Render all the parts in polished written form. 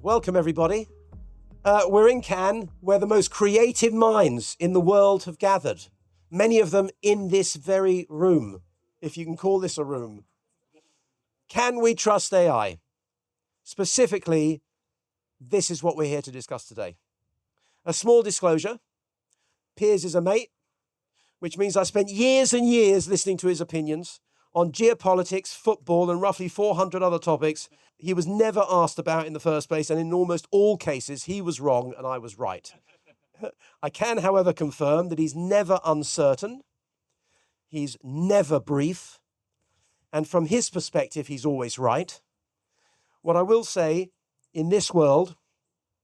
Welcome everybody. We're in Cannes, where the most creative minds in the world have gathered. Many of them in this very room, if you can call this a room. Can we trust AI? Specifically, this is what we're here to discuss today. A small disclosure, Piers is a mate, which means I spent years and years listening to his opinions on geopolitics, football, and roughly 400 other topics he was never asked about in the first place, and in almost all cases, he was wrong and I was right. I can, however, confirm that he's never uncertain, he's never brief, and from his perspective, he's always right. What I will say, in this world,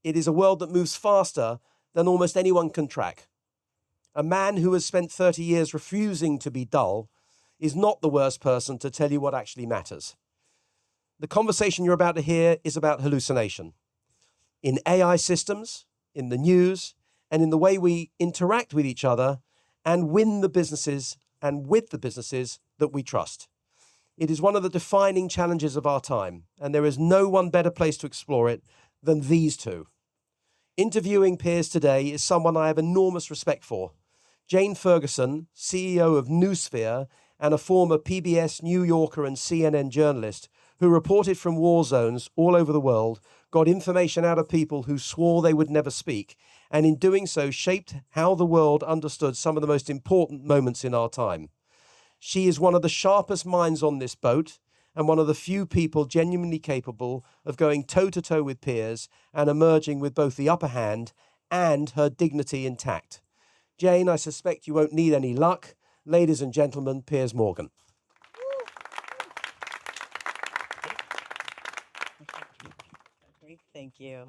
it is a world that moves faster than almost anyone can track. A man who has spent 30 years refusing to be dull is not the worst person to tell you what actually matters. The conversation you're about to hear is about hallucination. In AI systems, in the news, and in the way we interact with each other and win the businesses and with the businesses that we trust. It is one of the defining challenges of our time, and there is no one better place to explore it than these two. Interviewing Piers today is someone I have enormous respect for. Jane Ferguson, CEO of Newsphere, and a former PBS, New Yorker, and CNN journalist who reported from war zones all over the world, got information out of people who swore they would never speak, and in doing so shaped how the world understood some of the most important moments in our time. She is one of the sharpest minds on this boat and one of the few people genuinely capable of going toe-to-toe with Piers and emerging with both the upper hand and her dignity intact. Jane, I suspect you won't need any luck. Ladies and gentlemen, Piers Morgan. Thank you.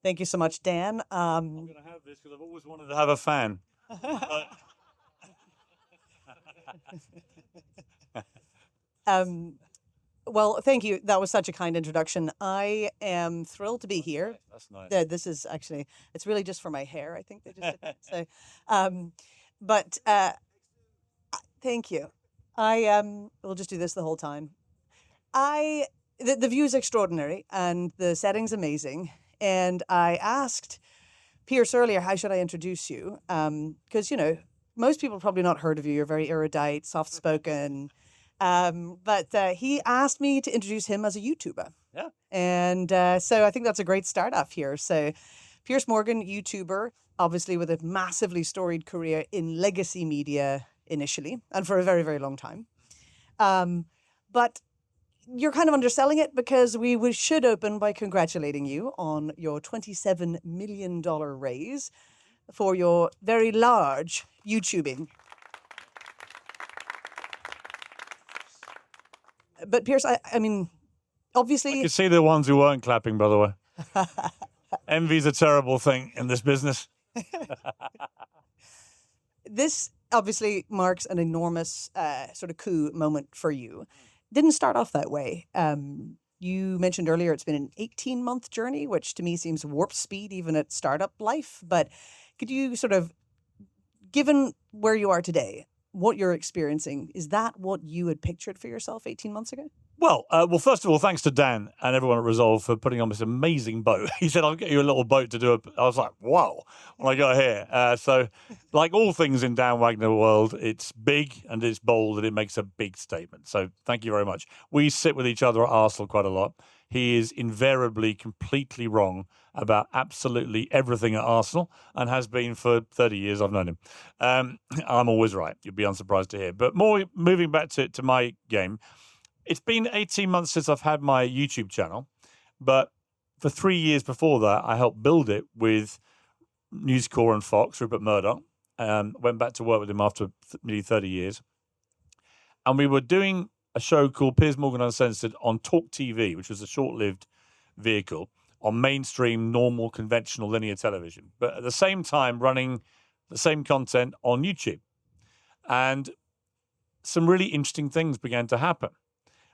Thank you so much, Dan. I'm going to have this because I've always wanted to have a fan. Well, thank you. That was such a kind introduction. I am thrilled to be here. That's nice. This is actually, it's really just for my hair. I think they just did that. So, thank you. We'll just do this the whole time. The view is extraordinary and the setting's amazing. And I asked Piers earlier, how should I introduce you? Because, most people have probably not heard of you. You're very erudite, soft-spoken. But he asked me to introduce him as a YouTuber. Yeah. And so I think that's a great start off here. So Piers Morgan, YouTuber, obviously with a massively storied career in legacy media initially and for a very, very long time. But you're kind of underselling it because we should open by congratulating you on your $27 million raise for your very large YouTubing. But Piers, I mean, obviously... You see the ones who weren't clapping, by the way. Envy's a terrible thing in this business. This obviously marks an enormous sort of coup moment for you. Didn't start off that way. You mentioned earlier it's been an 18-month journey, which to me seems warp speed even at startup life. But could you sort of, given where you are today, what you're experiencing, is that what you had pictured for yourself 18 months ago? Well, first of all, thanks to Dan and everyone at Rezolve for putting on this amazing boat. He said, I'll get you a little boat to do it. I was like, wow, when I got here. So like all things in Dan Wagner world, it's big and it's bold and it makes a big statement. So thank you very much. We sit with each other at Arsenal quite a lot. He is invariably completely wrong about absolutely everything at Arsenal and has been for 30 years I've known him. I'm always right. You'd be unsurprised to hear. But moving back to my game, it's been 18 months since I've had my YouTube channel, but for 3 years before that, I helped build it with News Corp and Fox, Rupert Murdoch. Went back to work with him after nearly 30 years. And we were doing a show called Piers Morgan Uncensored on Talk TV, which was a short-lived vehicle on mainstream, normal, conventional linear television, but at the same time running the same content on YouTube. And some really interesting things began to happen,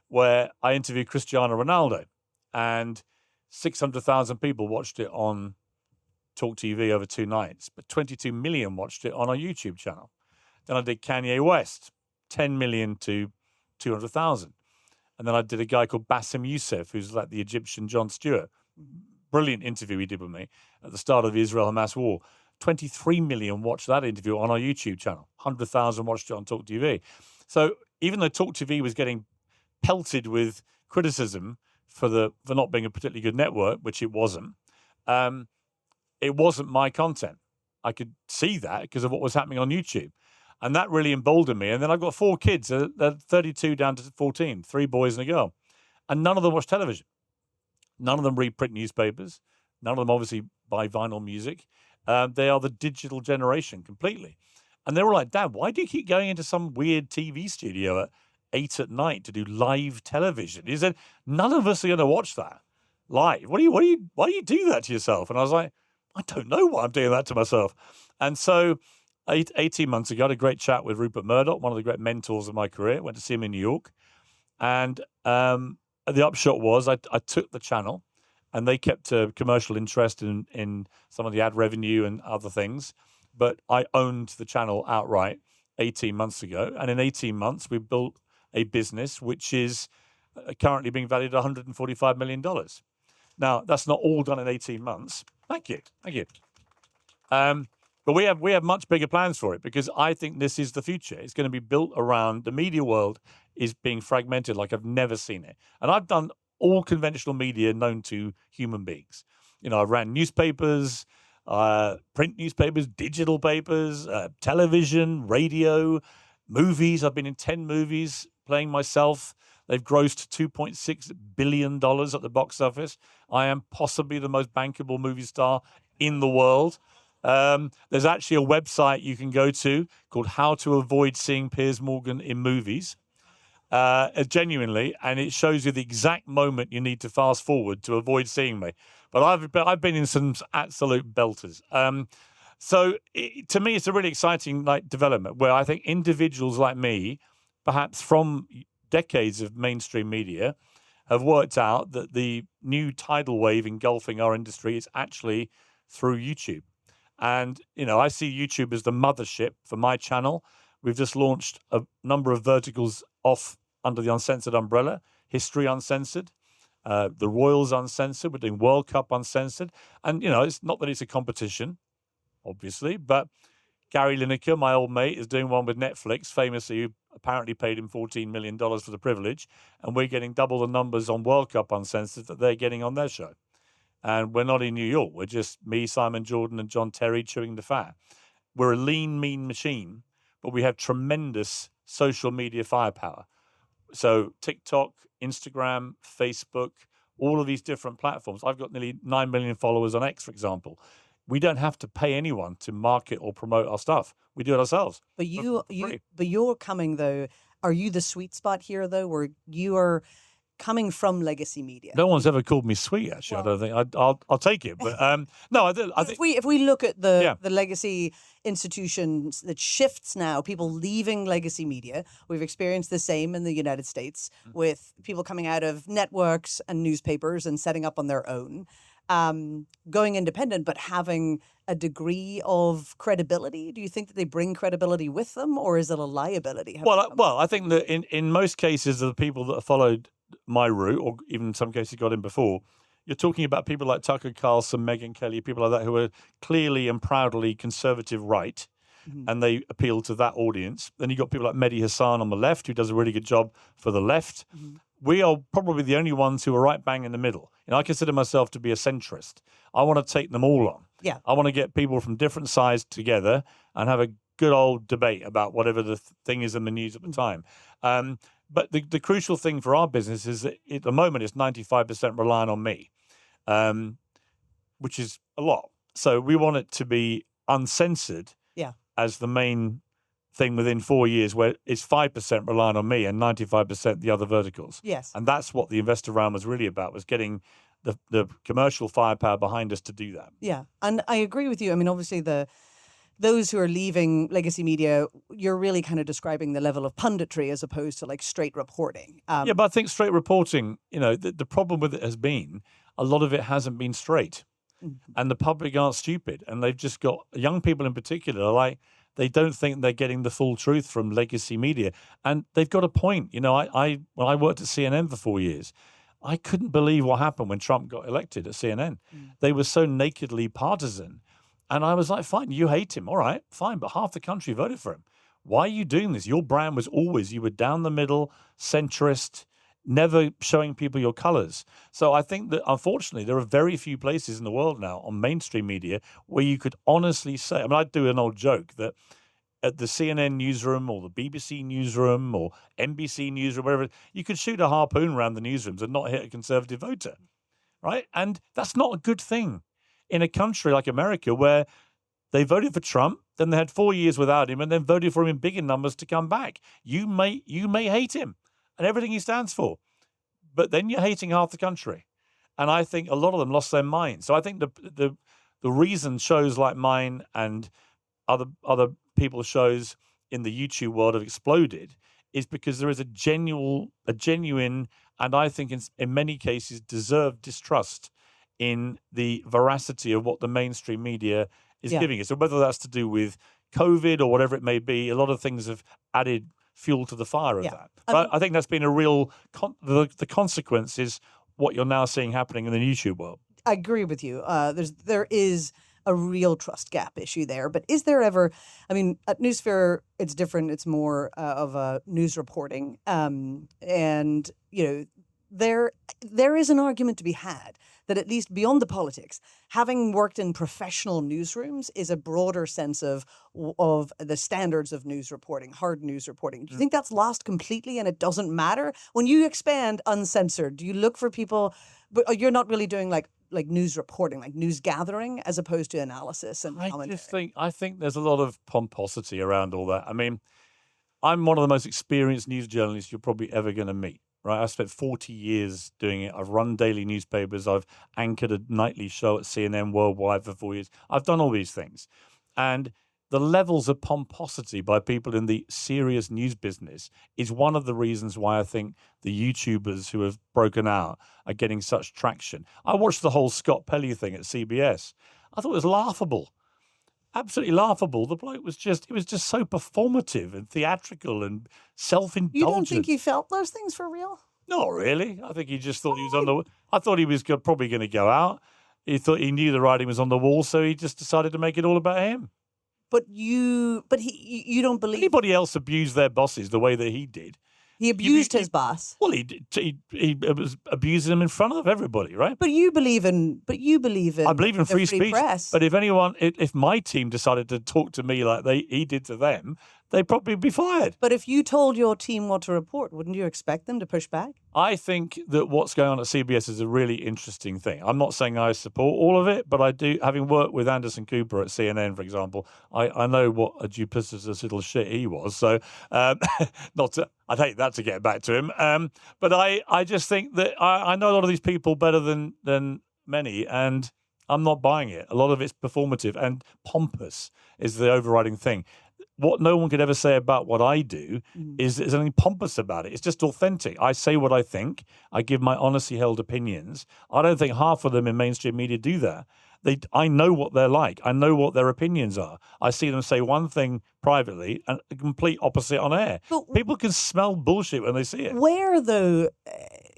where I interviewed Cristiano Ronaldo, and 600,000 people watched it on Talk TV over 2 nights, but 22 million watched it on our YouTube channel. Then I did Kanye West, 10 million to 200,000. And then I did a guy called Bassem Youssef, who's like the Egyptian Jon Stewart. Brilliant interview he did with me at the start of the Israel-Hamas war. 23 million watched that interview on our YouTube channel. 100,000 watched it on Talk TV. So even though Talk TV was getting pelted with criticism for not being a particularly good network, which it wasn't my content. I could see that because of what was happening on YouTube. And that really emboldened me. And then I've got 4 kids, they're 32 down to 14, 3 boys and a girl. And none of them watch television. None of them read print newspapers. None of them obviously buy vinyl music. They are the digital generation completely. And they were like, Dad, why do you keep going into some weird TV studio at 8 at night to do live television? He said, none of us are going to watch that live. Why do you do that to yourself? And I was like, I don't know why I'm doing that to myself. And so 18 months ago, I had a great chat with Rupert Murdoch, one of the great mentors of my career. Went to see him in New York. And the upshot was I took the channel, and they kept a commercial interest in some of the ad revenue and other things. But I owned the channel outright 18 months ago. And in 18 months, we built a business which is currently being valued at $145 million. Now, that's not all done in 18 months. Thank you. But we have much bigger plans for it, because I think this is the future. It's going to be built around the media world is being fragmented like I've never seen it. And I've done all conventional media known to human beings. You know, I ran newspapers, print newspapers, digital papers, television, radio, movies. I've been in 10 movies playing myself. They've grossed $2.6 billion at the box office. I am possibly the most bankable movie star in the world. There's actually a website you can go to called How to Avoid Seeing Piers Morgan in Movies. Genuinely, and it shows you the exact moment you need to fast forward to avoid seeing me. But I've been in some absolute belters. To me, it's a really exciting development where I think individuals like me, perhaps from decades of mainstream media, have worked out that the new tidal wave engulfing our industry is actually through YouTube. And, I see YouTube as the mothership for my channel. We've just launched a number of verticals off under the Uncensored umbrella. History Uncensored, the Royals Uncensored. We're doing World Cup Uncensored. And, it's not that it's a competition, obviously, but Gary Lineker, my old mate, is doing one with Netflix, famously, who apparently paid him $14 million for the privilege. And we're getting double the numbers on World Cup Uncensored that they're getting on their show. And we're not in New York. We're just me, Simon Jordan, and John Terry chewing the fat. We're a lean, mean machine, but we have tremendous social media firepower. So TikTok, Instagram, Facebook, all of these different platforms. I've got nearly 9 million followers on X, for example. We don't have to pay anyone to market or promote our stuff. We do it ourselves. But you're coming, though. Are you the sweet spot here, though, where you are coming from legacy media? No one's ever called me sweet, actually. Well, I don't think I'll take it. But no, I think if we look at the legacy institutions that shifts now, people leaving legacy media. We've experienced the same in the United States with people coming out of networks and newspapers and setting up on their own, going independent, but having a degree of credibility. Do you think that they bring credibility with them, or is it a liability? Well, I think that in most cases, the people that have followed my route, or even in some cases got in before, you're talking about people like Tucker Carlson, Megyn Kelly, people like that who are clearly and proudly conservative right, and they appeal to that audience. Then you got people like Mehdi Hassan on the left, who does a really good job for the left. We are probably the only ones who are right bang in the middle. I consider myself to be a centrist. I want to take them all on. Yeah. I want to get people from different sides together and have a good old debate about whatever the thing is in the news at the time. But the crucial thing for our business is that at the moment it's 95% relying on me, which is a lot. So we want it to be uncensored as the main thing within 4 years, where it's 5% relying on me and 95% the other verticals. Yes. And that's what the investor round was really about, was getting the commercial firepower behind us to do that. Yeah. And I agree with you. I mean, obviously those who are leaving legacy media, you're really kind of describing the level of punditry as opposed to straight reporting. But I think straight reporting, the problem with it has been a lot of it hasn't been straight. And the public aren't stupid. And they've just got, young people in particular, they don't think they're getting the full truth from legacy media. And they've got a point. You know, when I worked at CNN for 4 years, I couldn't believe what happened when Trump got elected at CNN. They were so nakedly partisan. And I was like, fine, you hate him. All right, fine. But half the country voted for him. Why are you doing this? Your brand was always, you were down the middle, centrist, never showing people your colors. So I think that, unfortunately, there are very few places in the world now on mainstream media where you could honestly say, I mean, I'd do an old joke that at the CNN newsroom or the BBC newsroom or NBC newsroom, wherever, you could shoot a harpoon around the newsrooms and not hit a conservative voter, right? And that's not a good thing in a country like America where they voted for Trump, then they had 4 years without him, and then voted for him in bigger numbers to come back. You may hate him and everything he stands for, but then you're hating half the country. And I think a lot of them lost their minds. So I think the reason shows like mine and other people's shows in the YouTube world have exploded is because there is a genuine, and I think in many cases deserved distrust in the veracity of what the mainstream media is giving us. So whether that's to do with COVID or whatever it may be, a lot of things have added fuel to the fire of that. But I think that's been a real, the consequence is what you're now seeing happening in the YouTube world. I agree with you. There is a real trust gap issue there. But is there ever, I mean, at Newsfare, it's different. It's more of a news reporting. And, you know, there is an argument to be had that at least beyond the politics, having worked in professional newsrooms is a broader sense of the standards of news reporting, hard news reporting. Do you think that's lost completely and it doesn't matter? When you expand uncensored, do you look for people, but you're not really doing like news reporting, like news gathering, as opposed to analysis and commentary? I think there's a lot of pomposity around all that. I mean, I'm one of the most experienced news journalists you're probably ever going to meet. Right, I've spent 40 years doing it. I've run daily newspapers. I've anchored a nightly show at CNN worldwide for 4 years. I've done all these things. And the levels of pomposity by people in the serious news business is one of the reasons why I think the YouTubers who have broken out are getting such traction. I watched the whole Scott Pelley thing at CBS. I thought it was laughable. Absolutely laughable. The bloke was it was just so performative and theatrical and self-indulgent. You don't think he felt those things for real? Not really. I think he just thought he was I thought he was probably going to go out. He thought he knew the writing was on the wall, so he just decided to make it all about him. But you don't believe anybody else abused their bosses the way that he did. He abused his boss. Well, he was abusing them in front of everybody, right? But you believe in. I believe in free speech. Press. But if my team decided to talk to me like he did to them, they'd probably be fired. But if you told your team what to report, wouldn't you expect them to push back? I think that what's going on at CBS is a really interesting thing. I'm not saying I support all of it, but I do. Having worked with Anderson Cooper at CNN, for example, I know what a duplicitous little shit he was. So, I'd hate that to get back to him. But I just think that I know a lot of these people better than many, and I'm not buying it. A lot of it's performative and pompous is the overriding thing. What no one could ever say about what I do is there's something pompous about it. It's just authentic. I say what I think. I give my honestly held opinions. I don't think half of them in mainstream media do that. I know what they're like. I know what their opinions are. I see them say one thing privately and a complete opposite on air. But people can smell bullshit when they see it. Where, though,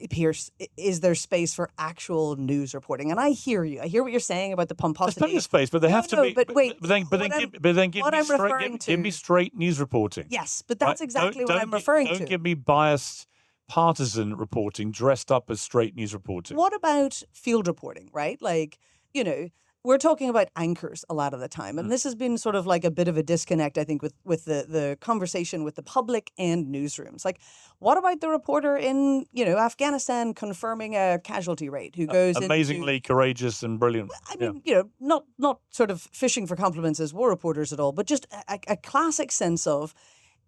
Piers, is there space for actual news reporting? And I hear you. I hear what you're saying about the pomposity. There's plenty of space, but they have to be. But wait. Give me straight news reporting. Yes, but that's exactly what I'm referring to. Don't give me biased partisan reporting dressed up as straight news reporting. What about field reporting, right? Like, you know, we're talking about anchors a lot of the time. And this has been sort of like a bit of a disconnect, I think, with the conversation with the public and newsrooms. Like, what about the reporter in, Afghanistan confirming a casualty rate who goes amazingly courageous and brilliant. I mean, not sort of fishing for compliments as war reporters at all, but just a classic sense of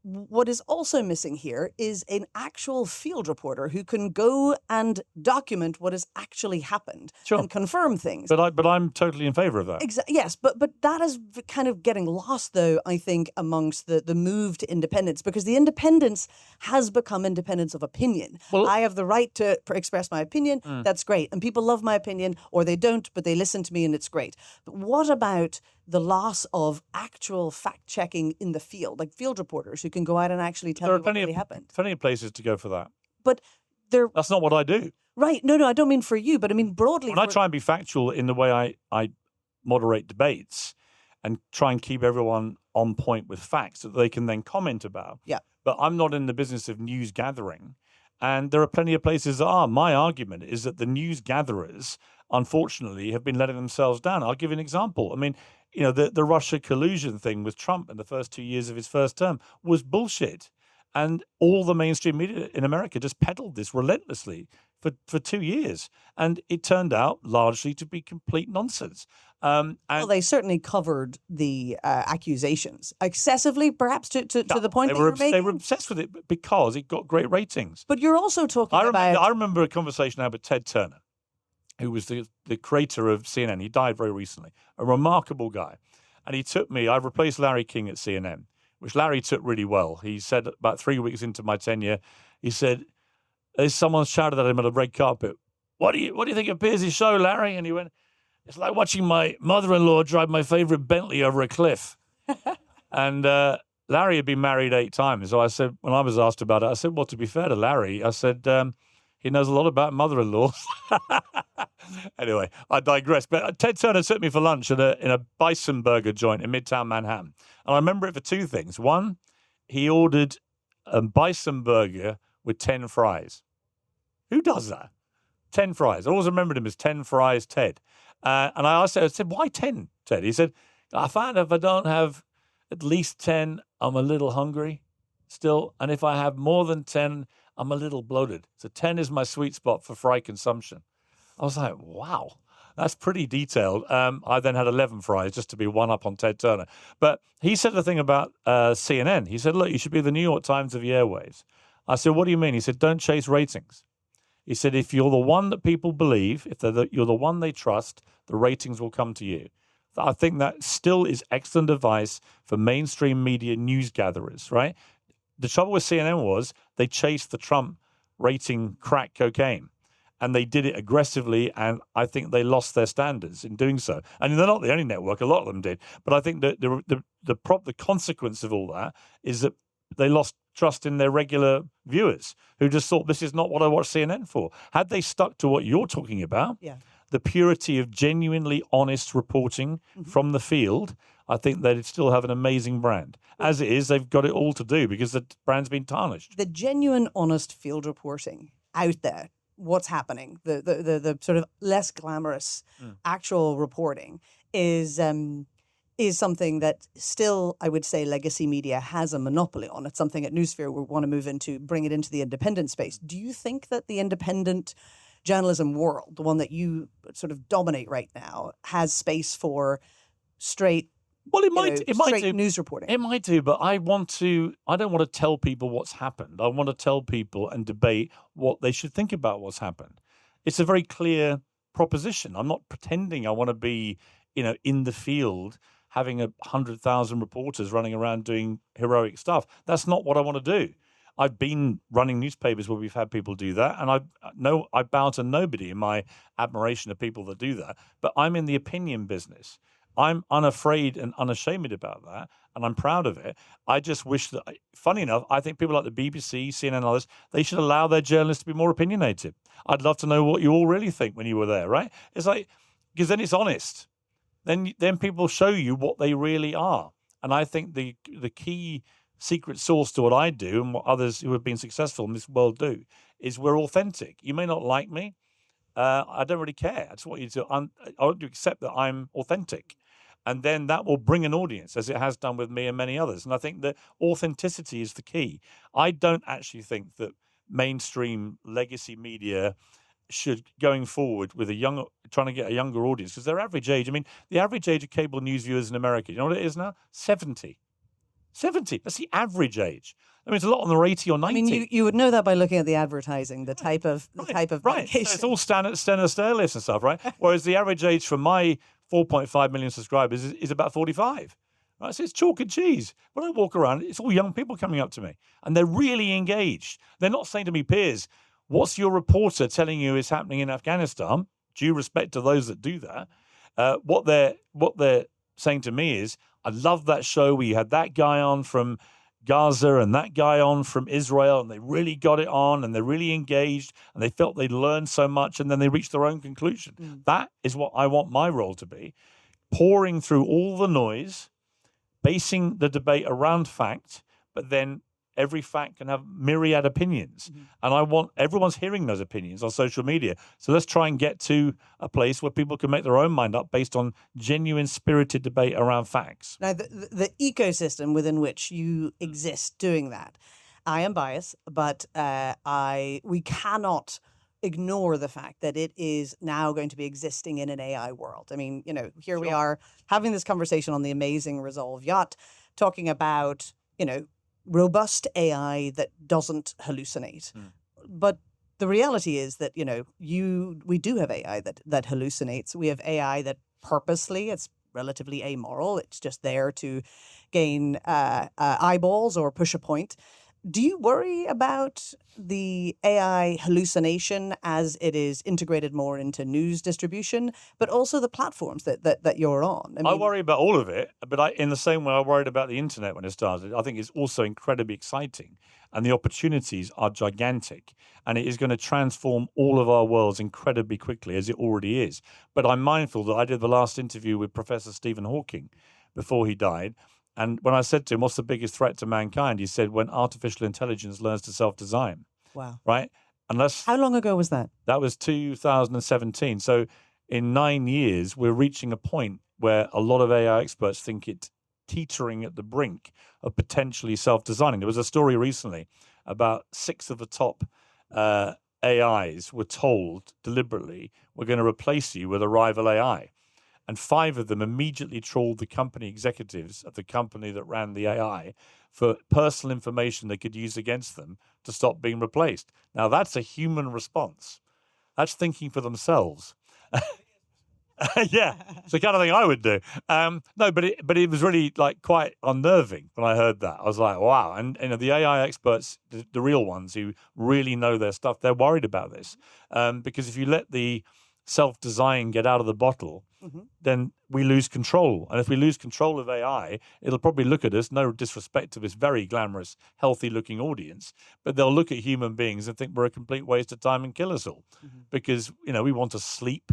what is also missing here is an actual field reporter who can go and document what has actually happened and confirm things. But I'm totally in favour of that. Yes, but that is kind of getting lost, though, I think, amongst the move to independence, because the independence has become independence of opinion. Well, I have the right to express my opinion. That's great. And people love my opinion, or they don't, but they listen to me and it's great. But what about the loss of actual fact checking in the field, like field reporters who can go out and actually tell you what really happened. Plenty of places to go for that. But that's not what I do. Right. No, I don't mean for you, but I mean broadly. When I try and be factual in the way I moderate debates and try and keep everyone on point with facts that they can then comment about. Yeah. But I'm not in the business of news gathering. And there are plenty of places that are. My argument is that the news gatherers, unfortunately, have been letting themselves down. I'll give you an example. I mean, the Russia collusion thing with Trump in the first 2 years of his first term was bullshit. And all the mainstream media in America just peddled this relentlessly for 2 years. And it turned out largely to be complete nonsense. Well, they certainly covered the accusations excessively, perhaps to the point that you're making. They were obsessed with it because it got great ratings. But you're also talking about... I remember a conversation I had with Ted Turner, who was the creator of CNN. He died very recently. A remarkable guy. And he took me... I replaced Larry King at CNN, which Larry took really well. He said about 3 weeks into my tenure, he said, someone shouted at him at a red carpet, what do you think of Piers' show, Larry? And he went, it's like watching my mother-in-law drive my favorite Bentley over a cliff. And Larry had been married 8 times. So I said, when I was asked about it, I said, well, to be fair to Larry, I said, he knows a lot about mother-in-laws. Anyway, I digress. But Ted Turner took me for lunch in a bison burger joint in Midtown Manhattan. And I remember it for 2 things. One, he ordered a bison burger with 10 fries. Who does that? 10 fries. I always remembered him as 10 fries Ted. And I said, why 10, Ted? He said, I find if I don't have at least 10, I'm a little hungry still. And if I have more than 10, I'm a little bloated. So 10 is my sweet spot for fry consumption. I was like, wow, that's pretty detailed. I then had 11 fries just to be one up on Ted Turner. But he said the thing about CNN. He said, look, you should be the New York Times of the airwaves. I said, what do you mean? He said, don't chase ratings. He said, if you're the one that people believe, if you're the one they trust, the ratings will come to you. I think that still is excellent advice for mainstream media news gatherers, right? The trouble with CNN was they chased the Trump rating crack cocaine. And they did it aggressively, and I think they lost their standards in doing so. And they're not the only network; a lot of them did. But I think that the consequence of all that is that they lost trust in their regular viewers, who just thought, this is not what I watch CNN for. Had they stuck to what you're talking about, the purity of genuinely honest reporting from the field, I think they'd still have an amazing brand. As it is, they've got it all to do because the brand's been tarnished. The genuine, honest field reporting out there, what's happening, the sort of less glamorous actual reporting is something that still, I would say, legacy media has a monopoly on. It's something at Newsphere we want to move into, bring it into the independent space. Do you think that the independent journalism world, the one that you sort of dominate right now, has space for straight news reporting? It might do, but I don't want to tell people what's happened. I want to tell people and debate what they should think about what's happened. It's a very clear proposition. I'm not pretending I want to be, in the field having 100,000 reporters running around doing heroic stuff. That's not what I want to do. I've been running newspapers where we've had people do that, and I bow to nobody in my admiration of people that do that. But I'm in the opinion business. I'm unafraid and unashamed about that, and I'm proud of it. I just wish that, funny enough, I think people like the BBC, CNN, and others, they should allow their journalists to be more opinionated. I'd love to know what you all really think when you were there, right? It's like, because then it's honest. Then people show you what they really are. And I think the key secret sauce to what I do and what others who have been successful in this world do is we're authentic. You may not like me. I don't really care. I just want you to I want you to accept that I'm authentic. And then that will bring an audience, as it has done with me and many others. And I think that authenticity is the key. I don't actually think that mainstream legacy media should, going forward with trying to get a younger audience, because their average age, the average age of cable news viewers in America, you know what it is now? 70. 70. That's the average age. It's a lot on the 80 or 90. You would know that by looking at the advertising, the type of right. So it's all Steno Stairlifts and stuff, right? Whereas the average age for my 4.5 million subscribers is about 45. Right? So it's chalk and cheese. When I walk around, it's all young people coming up to me, and they're really engaged. They're not saying to me, Piers, what's your reporter telling you is happening in Afghanistan? Due respect to those that do that. What they're saying to me is, I love that show where you had that guy on from Gaza and that guy on from Israel, and they really got it on and they're really engaged and they felt they'd learned so much, and then they reached their own conclusion. That is what I want my role to be, pouring through all the noise, basing the debate around fact, but then every fact can have myriad opinions. And I want everyone's hearing those opinions on social media. So let's try and get to a place where people can make their own mind up based on genuine, spirited debate around facts. Now, the ecosystem within which you exist doing that, I am biased, but we cannot ignore the fact that it is now going to be existing in an AI world. I mean, here we are having this conversation on the amazing Rezolve yacht, talking about, robust AI that doesn't hallucinate. But the reality is that, we do have AI that hallucinates. We have AI that purposely, it's relatively amoral. It's just there to gain eyeballs or push a point. Do you worry about the AI hallucination as it is integrated more into news distribution, but also the platforms that you're on? I worry about all of it, but in the same way I worried about the internet when it started. I think it's also incredibly exciting, and the opportunities are gigantic, and it is going to transform all of our worlds incredibly quickly, as it already is. But I'm mindful that I did the last interview with Professor Stephen Hawking before he died. And when I said to him, what's the biggest threat to mankind? He said, when artificial intelligence learns to self-design. Wow. Right? How long ago was that? That was 2017. So in 9 years, we're reaching a point where a lot of AI experts think it's teetering at the brink of potentially self-designing. There was a story recently about 6 of the top AIs were told deliberately, we're going to replace you with a rival AI. And 5 of them immediately trawled the company executives of the company that ran the AI for personal information they could use against them to stop being replaced. Now, that's a human response. That's thinking for themselves. Yeah, it's the kind of thing I would do. No, but it was really quite unnerving when I heard that. I was like, wow. And the AI experts, the real ones who really know their stuff, they're worried about this. Because if you let the self-design get out of the bottle, then we lose control. And if we lose control of AI, it'll probably look at us, no disrespect to this very glamorous, healthy-looking audience, but they'll look at human beings and think we're a complete waste of time and kill us all. Because, we want to sleep,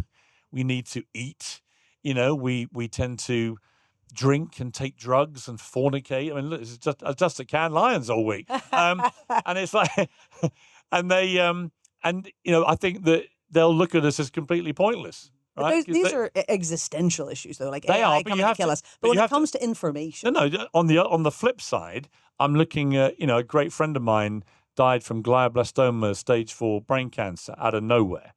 we need to eat, we tend to drink and take drugs and fornicate. I mean, look, it's just at Cannes Lions all week. And it's like, and they, I think that they'll look at us as completely pointless. Right? These are existential issues, though. They AI are, but coming to kill us. But when it comes to information, no. On the flip side, I'm looking at a great friend of mine died from glioblastoma stage 4 brain cancer out of nowhere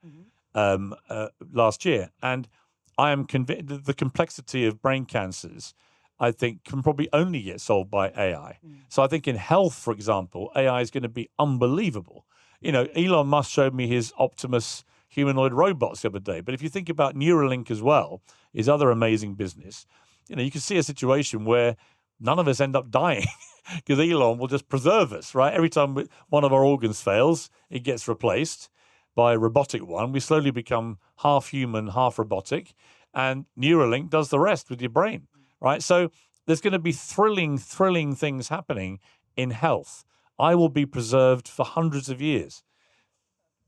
last year, and I am convinced the complexity of brain cancers, I think, can probably only get solved by AI. So I think in health, for example, AI is going to be unbelievable. Elon Musk showed me his Optimus humanoid robots the other day. But if you think about Neuralink as well, his other amazing business, you can see a situation where none of us end up dying because Elon will just preserve us, right? Every time one of our organs fails, it gets replaced by a robotic one. We slowly become half human, half robotic, and Neuralink does the rest with your brain, right? So there's going to be thrilling things happening in health. I will be preserved for hundreds of years.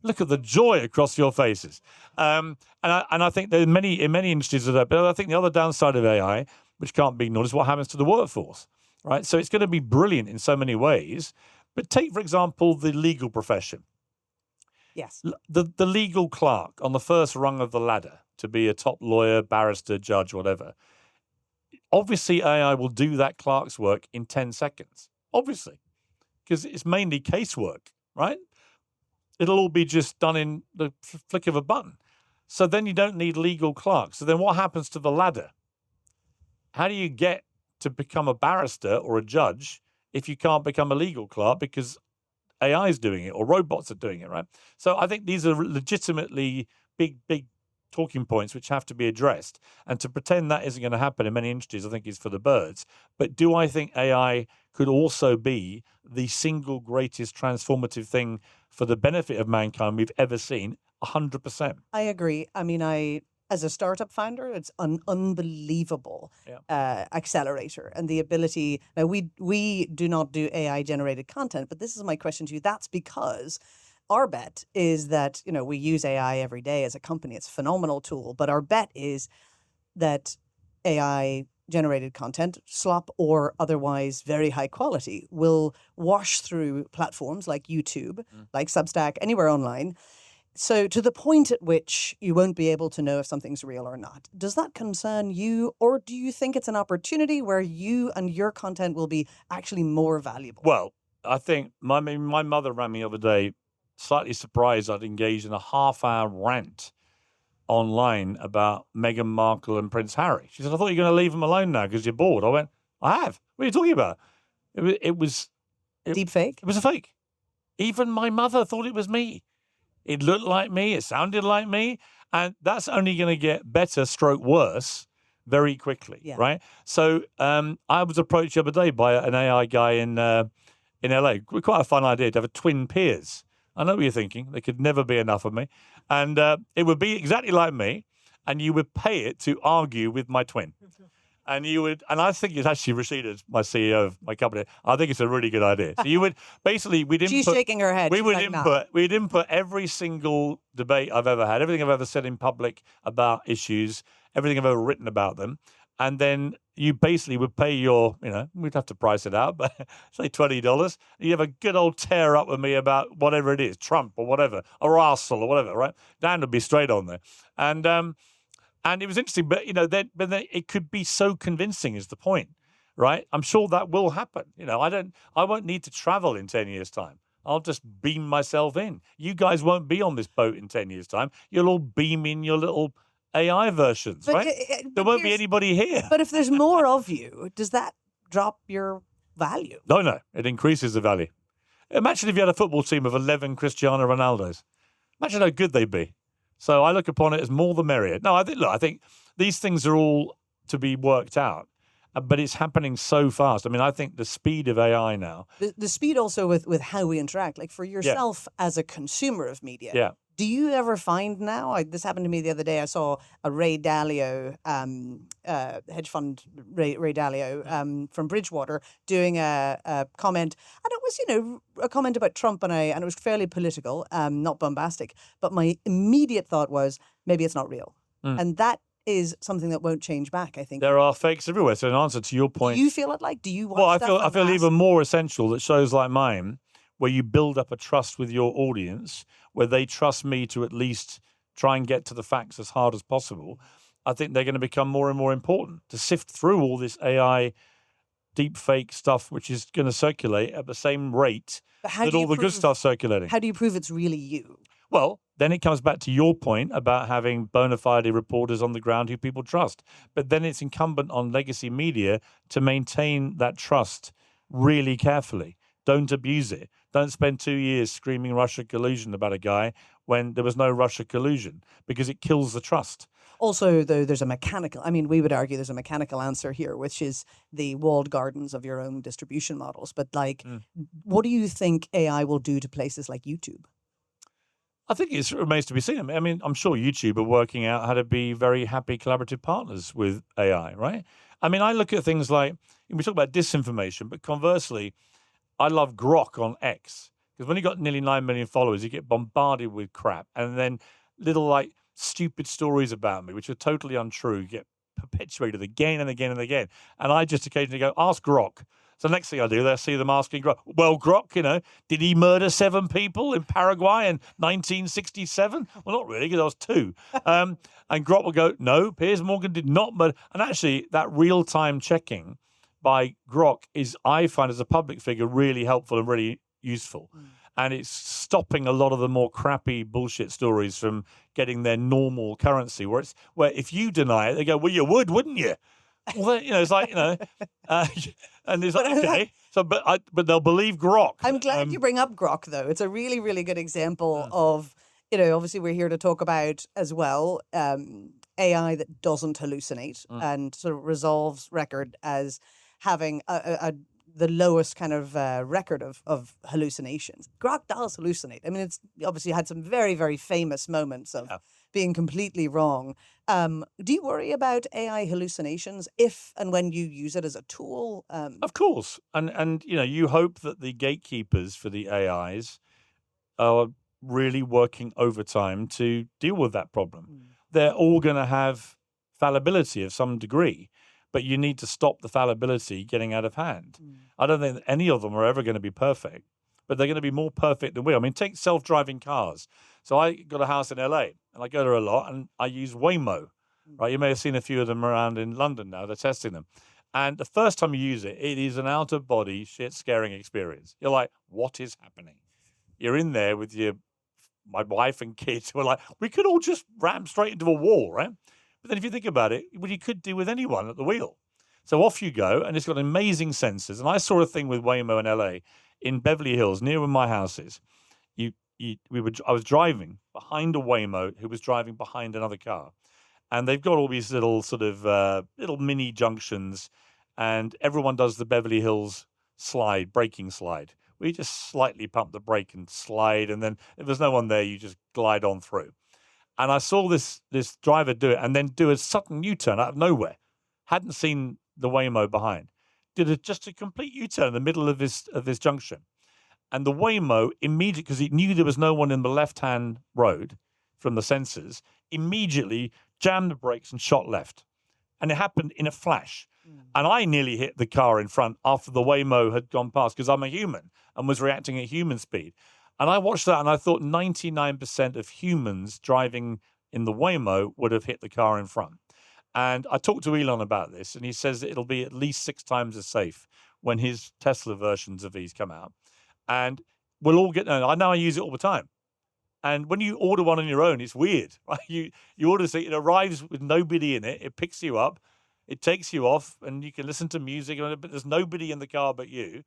Look at the joy across your faces. And I think there are in many industries of that. But I think the other downside of AI, which can't be ignored, is what happens to the workforce, right? So it's going to be brilliant in so many ways. But take, for example, the legal profession. Yes. The legal clerk on the first rung of the ladder to be a top lawyer, barrister, judge, whatever. Obviously, AI will do that clerk's work in 10 seconds. Obviously. Because it's mainly casework, right? It'll all be just done in the flick of a button. So then you don't need legal clerks. So then what happens to the ladder? How do you get to become a barrister or a judge if you can't become a legal clerk because AI is doing it or robots are doing it, right? So I think these are legitimately big talking points which have to be addressed. And to pretend that isn't going to happen in many industries, I think is for the birds. But do I think AI could also be the single greatest transformative thing for the benefit of mankind we've ever seen? 100%. I agree. I mean, as a startup founder, it's an unbelievable accelerator, and the ability. Now, we do not do AI generated content, but this is my question to you. That's because our bet is that, we use AI every day as a company. It's a phenomenal tool, but our bet is that AI generated content, slop or otherwise very high quality, will wash through platforms like YouTube, like Substack, anywhere online. So to the point at which you won't be able to know if something's real or not. Does that concern you, or do you think it's an opportunity where you and your content will be actually more valuable? Well, I think my mother rang me the other day, slightly surprised I'd engaged in a half-hour rant online about Meghan Markle and Prince Harry. She said, I thought you were going to leave them alone now because you're bored. I went, I have. What are you talking about? It was deep fake? It was a fake. Even my mother thought it was me. It looked like me. It sounded like me. And that's only going to get better, stroke worse, very quickly, right? So I was approached the other day by an AI guy in LA. Quite a fun idea to have a twin Piers. I know what you're thinking. There could never be enough of me. And it would be exactly like me, and you would pay it to argue with my twin. And I think it's actually Rashida's my CEO of my company. I think it's a really good idea. So you would basically, She's shaking her head. We'd input every single debate I've ever had, everything I've ever said in public about issues, everything I've ever written about them. And then you basically would pay your, we'd have to price it out, but say $20. You have a good old tear up with me about whatever it is, Trump or whatever, or Arsenal or whatever, right? Dan would be straight on there. And it was interesting, but then it could be so convincing is the point, right? I'm sure that will happen. I won't need to travel in 10 years' time. I'll just beam myself in. You guys won't be on this boat in 10 years' time. You'll all beam in your little AI versions, right? There won't be anybody here. But if there's more of you, does that drop your value? No. It increases the value. Imagine if you had a football team of 11 Cristiano Ronaldos. Imagine how good they'd be. So I look upon it as more the merrier. No, I think these things are all to be worked out, but it's happening so fast. I mean, I think the speed of AI now. The speed also with how we interact, like for yourself as a consumer of media. Do you ever find now, this happened to me the other day, I saw a Ray Dalio, hedge fund Ray Dalio from Bridgewater doing a comment, and it was, a comment about Trump, and it was fairly political, not bombastic, but my immediate thought was, maybe it's not real. And that is something that won't change back, I think. There are fakes everywhere, so in answer to your point. Do you feel it like? Do you watch I feel even more essential that shows like mine, where you build up a trust with your audience, where they trust me to at least try and get to the facts as hard as possible. I think they're going to become more and more important to sift through all this AI deep fake stuff, which is going to circulate at the same rate that all the good stuff's circulating. How do you prove it's really you? Well, then it comes back to your point about having bona fide reporters on the ground who people trust. But then it's incumbent on legacy media to maintain that trust really carefully. Don't abuse it. Don't spend 2 years screaming Russia collusion about a guy when there was no Russia collusion, because it kills the trust. Also, though, we would argue there's a mechanical answer here, which is the walled gardens of your own distribution models. But what do you think AI will do to places like YouTube? I think it remains to be seen. I mean, I'm sure YouTube are working out how to be very happy collaborative partners with AI, right? I mean, I look at things like, we talk about disinformation, but conversely, I love Grok on X, because when you got nearly 9 million followers, you get bombarded with crap, and then little stupid stories about me, which are totally untrue, get perpetuated again and again and again. And I just occasionally go, ask Grok. So the next thing I do, I see them asking Grok, well, Grok, did he murder 7 people in Paraguay in 1967? Well, not really, because I was 2. And Grok will go, no, Piers Morgan did not murder. And actually, that real-time checking by Grok is, I find as a public figure, really helpful and really useful. And it's stopping a lot of the more crappy bullshit stories from getting their normal currency, where if you deny it, they go, well, you would, wouldn't you? Well, it's like, and it's like, okay. So, but they'll believe Grok. I'm glad you bring up Grok, though. It's a really, really good example of, obviously we're here to talk about as well, AI that doesn't hallucinate and sort of Rezolve's record as having the lowest kind of record of hallucinations. Grok does hallucinate. I mean, it's obviously had some very, very famous moments of being completely wrong. Do you worry about AI hallucinations if and when you use it as a tool? Of course. And you hope that the gatekeepers for the AIs are really working overtime to deal with that problem. They're all going to have fallibility of some degree, but you need to stop the fallibility getting out of hand. I don't think that any of them are ever going to be perfect, but they're going to be more perfect than we are. I mean, take self-driving cars. So I got a house in LA, and I go there a lot, and I use Waymo, right? You may have seen a few of them around in London now. They're testing them. And the first time you use it, it is an out-of-body, shit-scaring experience. You're like, what is happening? You're in there with my wife and kids who are like, we could all just ram straight into a wall, right? But then if you think about it, well, you could do with anyone at the wheel. So off you go, and it's got amazing sensors. And I saw a thing with Waymo in LA in Beverly Hills, near where my house is. I was driving behind a Waymo who was driving behind another car. And they've got all these little sort of little mini junctions, and everyone does the Beverly Hills braking slide. We just slightly pump the brake and slide, and then if there's no one there, you just glide on through. And I saw this driver do it, and then do a sudden U-turn out of nowhere. Hadn't seen the Waymo behind. Did just a complete U-turn in the middle of this junction. And the Waymo immediately, because it knew there was no one in the left-hand road from the sensors, immediately jammed the brakes and shot left. And it happened in a flash. And I nearly hit the car in front after the Waymo had gone past, because I'm a human and was reacting at human speed. And I watched that and I thought 99% of humans driving in the Waymo would have hit the car in front. And I talked to Elon about this, and he says that it'll be at least 6 times as safe when his Tesla versions of these come out. And we'll all get, I know I use it all the time. And when you order one on your own, it's weird, right? You order it, it arrives with nobody in it. It picks you up, it takes you off, and you can listen to music, but there's nobody in the car but you.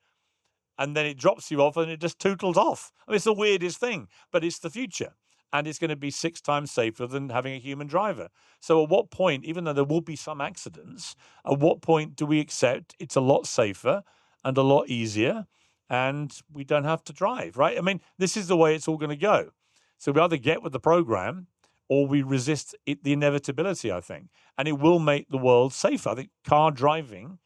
And then it drops you off and it just tootles off. I mean, it's the weirdest thing, but it's the future. And it's going to be 6 times safer than having a human driver. So at what point, even though there will be some accidents, at what point do we accept it's a lot safer and a lot easier and we don't have to drive, right? I mean, this is the way it's all going to go. So we either get with the program or we resist the inevitability, I think. And it will make the world safer. I think car driving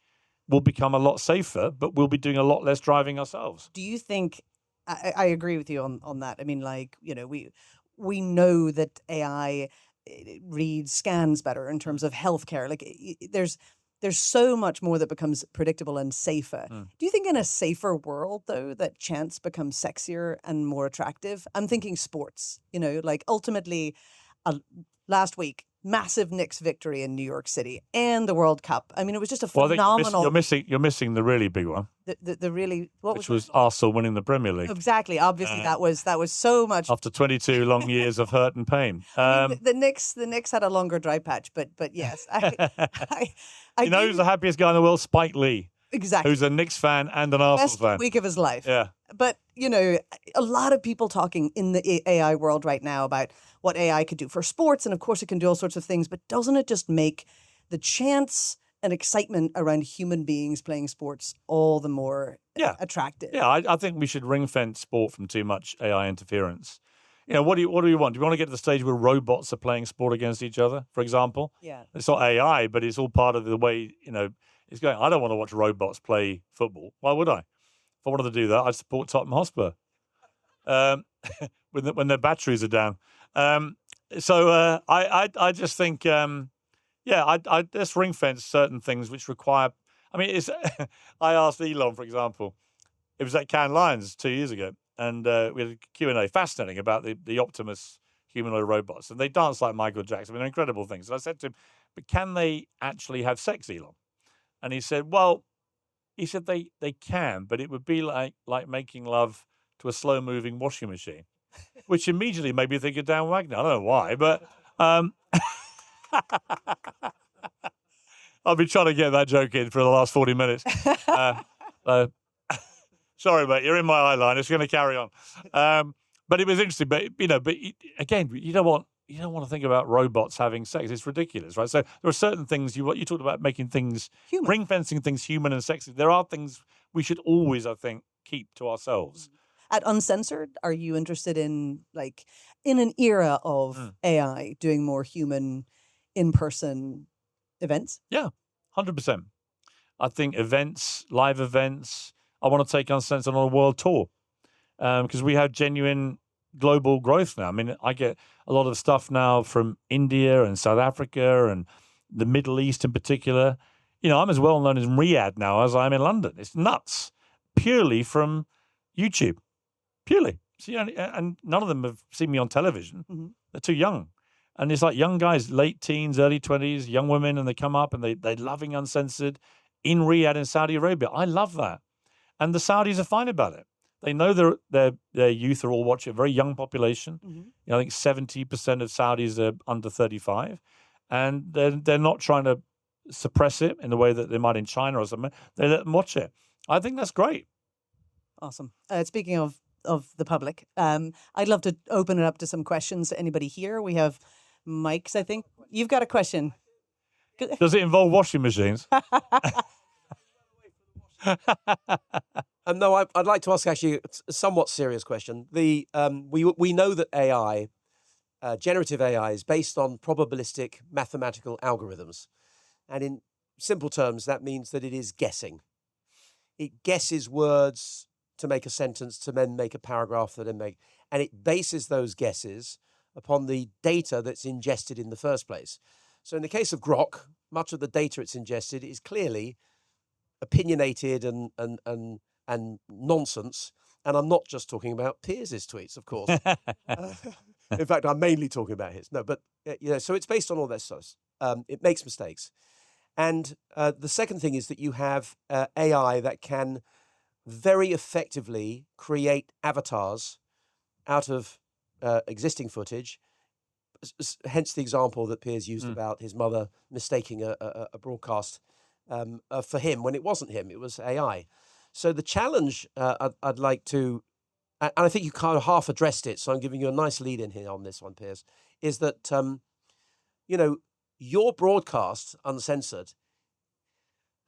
will become a lot safer, but we'll be doing a lot less driving ourselves. Do you think, I agree with you on that. I mean, like, we know that AI reads scans better in terms of healthcare. Like there's so much more that becomes predictable and safer. Do you think in a safer world, though, that chance becomes sexier and more attractive? I'm thinking sports, like ultimately last week, massive Knicks victory in New York City and the World Cup. I mean, it was just a phenomenal. You're missing the really big one. The really which was Arsenal winning the Premier League. Exactly. Obviously, that was so much after 22 long years of hurt and pain. The Knicks had a longer dry patch, but yes, you know who's the happiest guy in the world? Spike Lee. Exactly. Who's a Knicks fan and an Arsenal fan. Best week of his life. Yeah. But, a lot of people talking in the AI world right now about what AI could do for sports. And of course, it can do all sorts of things. But doesn't it just make the chance and excitement around human beings playing sports all the more attractive? Yeah, I think we should ring fence sport from too much AI interference. What do you want? Do you want to get to the stage where robots are playing sport against each other, for example? Yeah. It's not AI, but it's all part of the way, it's going. I don't want to watch robots play football. Why would I? If I wanted to do that, I'd support Tottenham Hotspur when their batteries are down. I just think, I just ring fence certain things which require. I mean, I asked Elon, for example, it was at Cannes Lions 2 years ago, and we had a Q&A, fascinating, about the Optimus humanoid robots, and they dance like Michael Jackson. I mean, they're incredible things. And I said to him, but can they actually have sex, Elon? And he said, they can, but it would be like making love to a slow-moving washing machine, which immediately made me think of Dan Wagner. I don't know why, but I've been trying to get that joke in for the last 40 minutes. Sorry, mate, you're in my eye line. It's going to carry on. But it was interesting. But again, you don't want to think about robots having sex. It's ridiculous, right? So there are certain things you talked about, making things human, ring fencing things human and sexy. There are things we should always, I think, keep to ourselves. At Uncensored, are you interested in, like, in an era of AI, doing more human, in-person events? Yeah, 100%. I think live events, I want to take Uncensored on a world tour because we have genuine global growth now. I mean, I get a lot of stuff now from India and South Africa and the Middle East in particular. You know, I'm as well known in Riyadh now as I am in London. It's nuts, purely from YouTube, purely. See, and none of them have seen me on television. They're too young. And it's like young guys, late teens, early 20s, young women, and they come up and they're loving Uncensored in Riyadh in Saudi Arabia. I love that. And the Saudis are fine about it. They know their youth are all watching, a very young population. You know, I think 70% of Saudis are under 35. And they're not trying to suppress it in the way that they might in China or something. They let them watch it. I think that's great. Awesome. Speaking of the public, I'd love to open it up to some questions to anybody here. We have mics, I think. You've got a question. Does it involve washing machines? No, I'd like to ask actually a somewhat serious question. We know that AI, generative AI, is based on probabilistic mathematical algorithms. And in simple terms, that means that it is guessing. It guesses words to make a sentence, to then make a paragraph, and it bases those guesses upon the data that's ingested in the first place. So in the case of Grok, much of the data it's ingested is clearly opinionated and nonsense. And I'm not just talking about Piers' tweets, of course. In fact, I'm mainly talking about his. No, but so it's based on all that stuff. It makes mistakes. And the second thing is that you have AI that can very effectively create avatars out of existing footage. Hence the example that Piers used about his mother mistaking a broadcast for him when it wasn't him, it was AI. So the challenge I'd like to, and I think you kind of half addressed it, so I'm giving you a nice lead in here on this one, Piers, is that, your broadcast, Uncensored,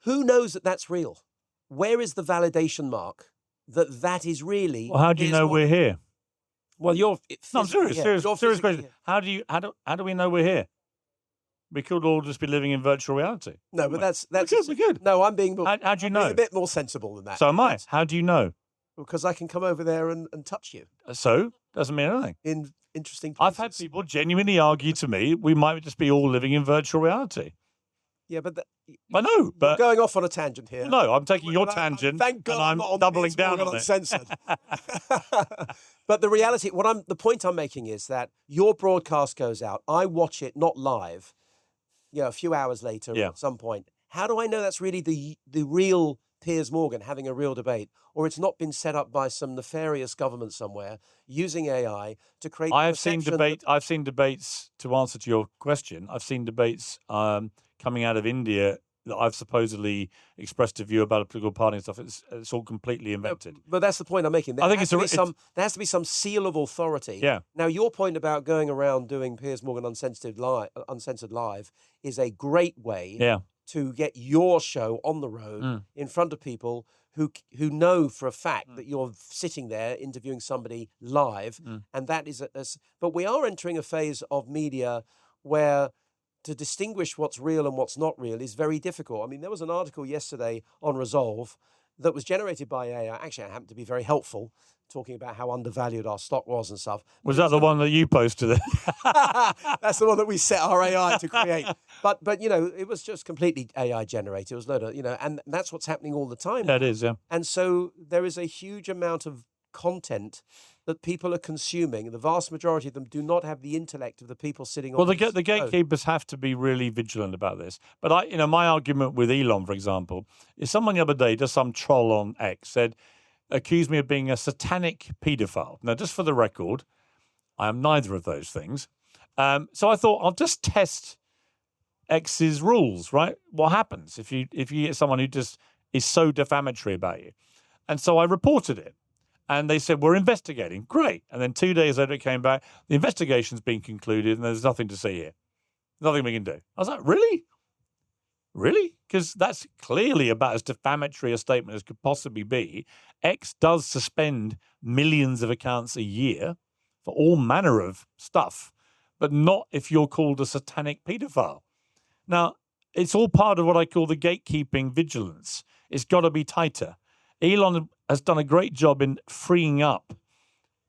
who knows that that's real? Where is the validation mark that is really? Well, how do you know we're here? Well, I'm serious. Yeah, Serious question. How do we know we're here? We could all just be living in virtual reality. No, but that's we're good. No, I'm being. How do you know? A bit more sensible than that. So am I. How do you know? Because I can come over there and touch you. So doesn't mean anything. In interesting I've places. had people genuinely argue to me we might just be all living in virtual reality. Yeah, but I know, but we're going off on a tangent here. No, I'm taking your tangent. Thank God and I'm doubling down on it. Uncensored. But the reality, the point I'm making is that your broadcast goes out. I watch it not live. A few hours later or at some point. How do I know that's really the real Piers Morgan having a real debate, or it's not been set up by some nefarious government somewhere using AI to create? I've seen debates. To answer to your question, I've seen debates coming out of India that I've supposedly expressed a view about a political party and stuff. It's all completely invented. But that's the point I'm making. There I think there has to be some seal of authority. Yeah. Now, your point about going around doing Piers Morgan Uncensored live is a great way to get your show on the road in front of people who know for a fact that you're sitting there interviewing somebody live, and that is but we are entering a phase of media where to distinguish what's real and what's not real is very difficult. I mean, there was an article yesterday on Rezolve that was generated by AI. Actually, it happened to be very helpful, talking about how undervalued our stock was and stuff. Was that the one that you posted? That's the one that we set our AI to create. But it was just completely AI generated. It was load of, and that's what's happening all the time. Yeah, it is, yeah. And so there is a huge amount of content that people are consuming. The vast majority of them do not have the intellect of the people sitting on. Well, the gatekeepers have to be really vigilant about this. But my argument with Elon, for example, is someone the other day, just some troll on X, accused me of being a satanic paedophile. Now, just for the record, I am neither of those things. So I thought I'll just test X's rules, right? What happens if you get someone who just is so defamatory about you? And so I reported it. And they said, we're investigating. Great. And then 2 days later, it came back. The investigation's been concluded and there's nothing to see here. Nothing we can do. I was like, really? Really? because that's clearly about as defamatory a statement as could possibly be. X does suspend millions of accounts a year for all manner of stuff, but not if you're called a satanic paedophile. Now, it's all part of what I call the gatekeeping vigilance. It's got to be tighter. Elon has done a great job in freeing up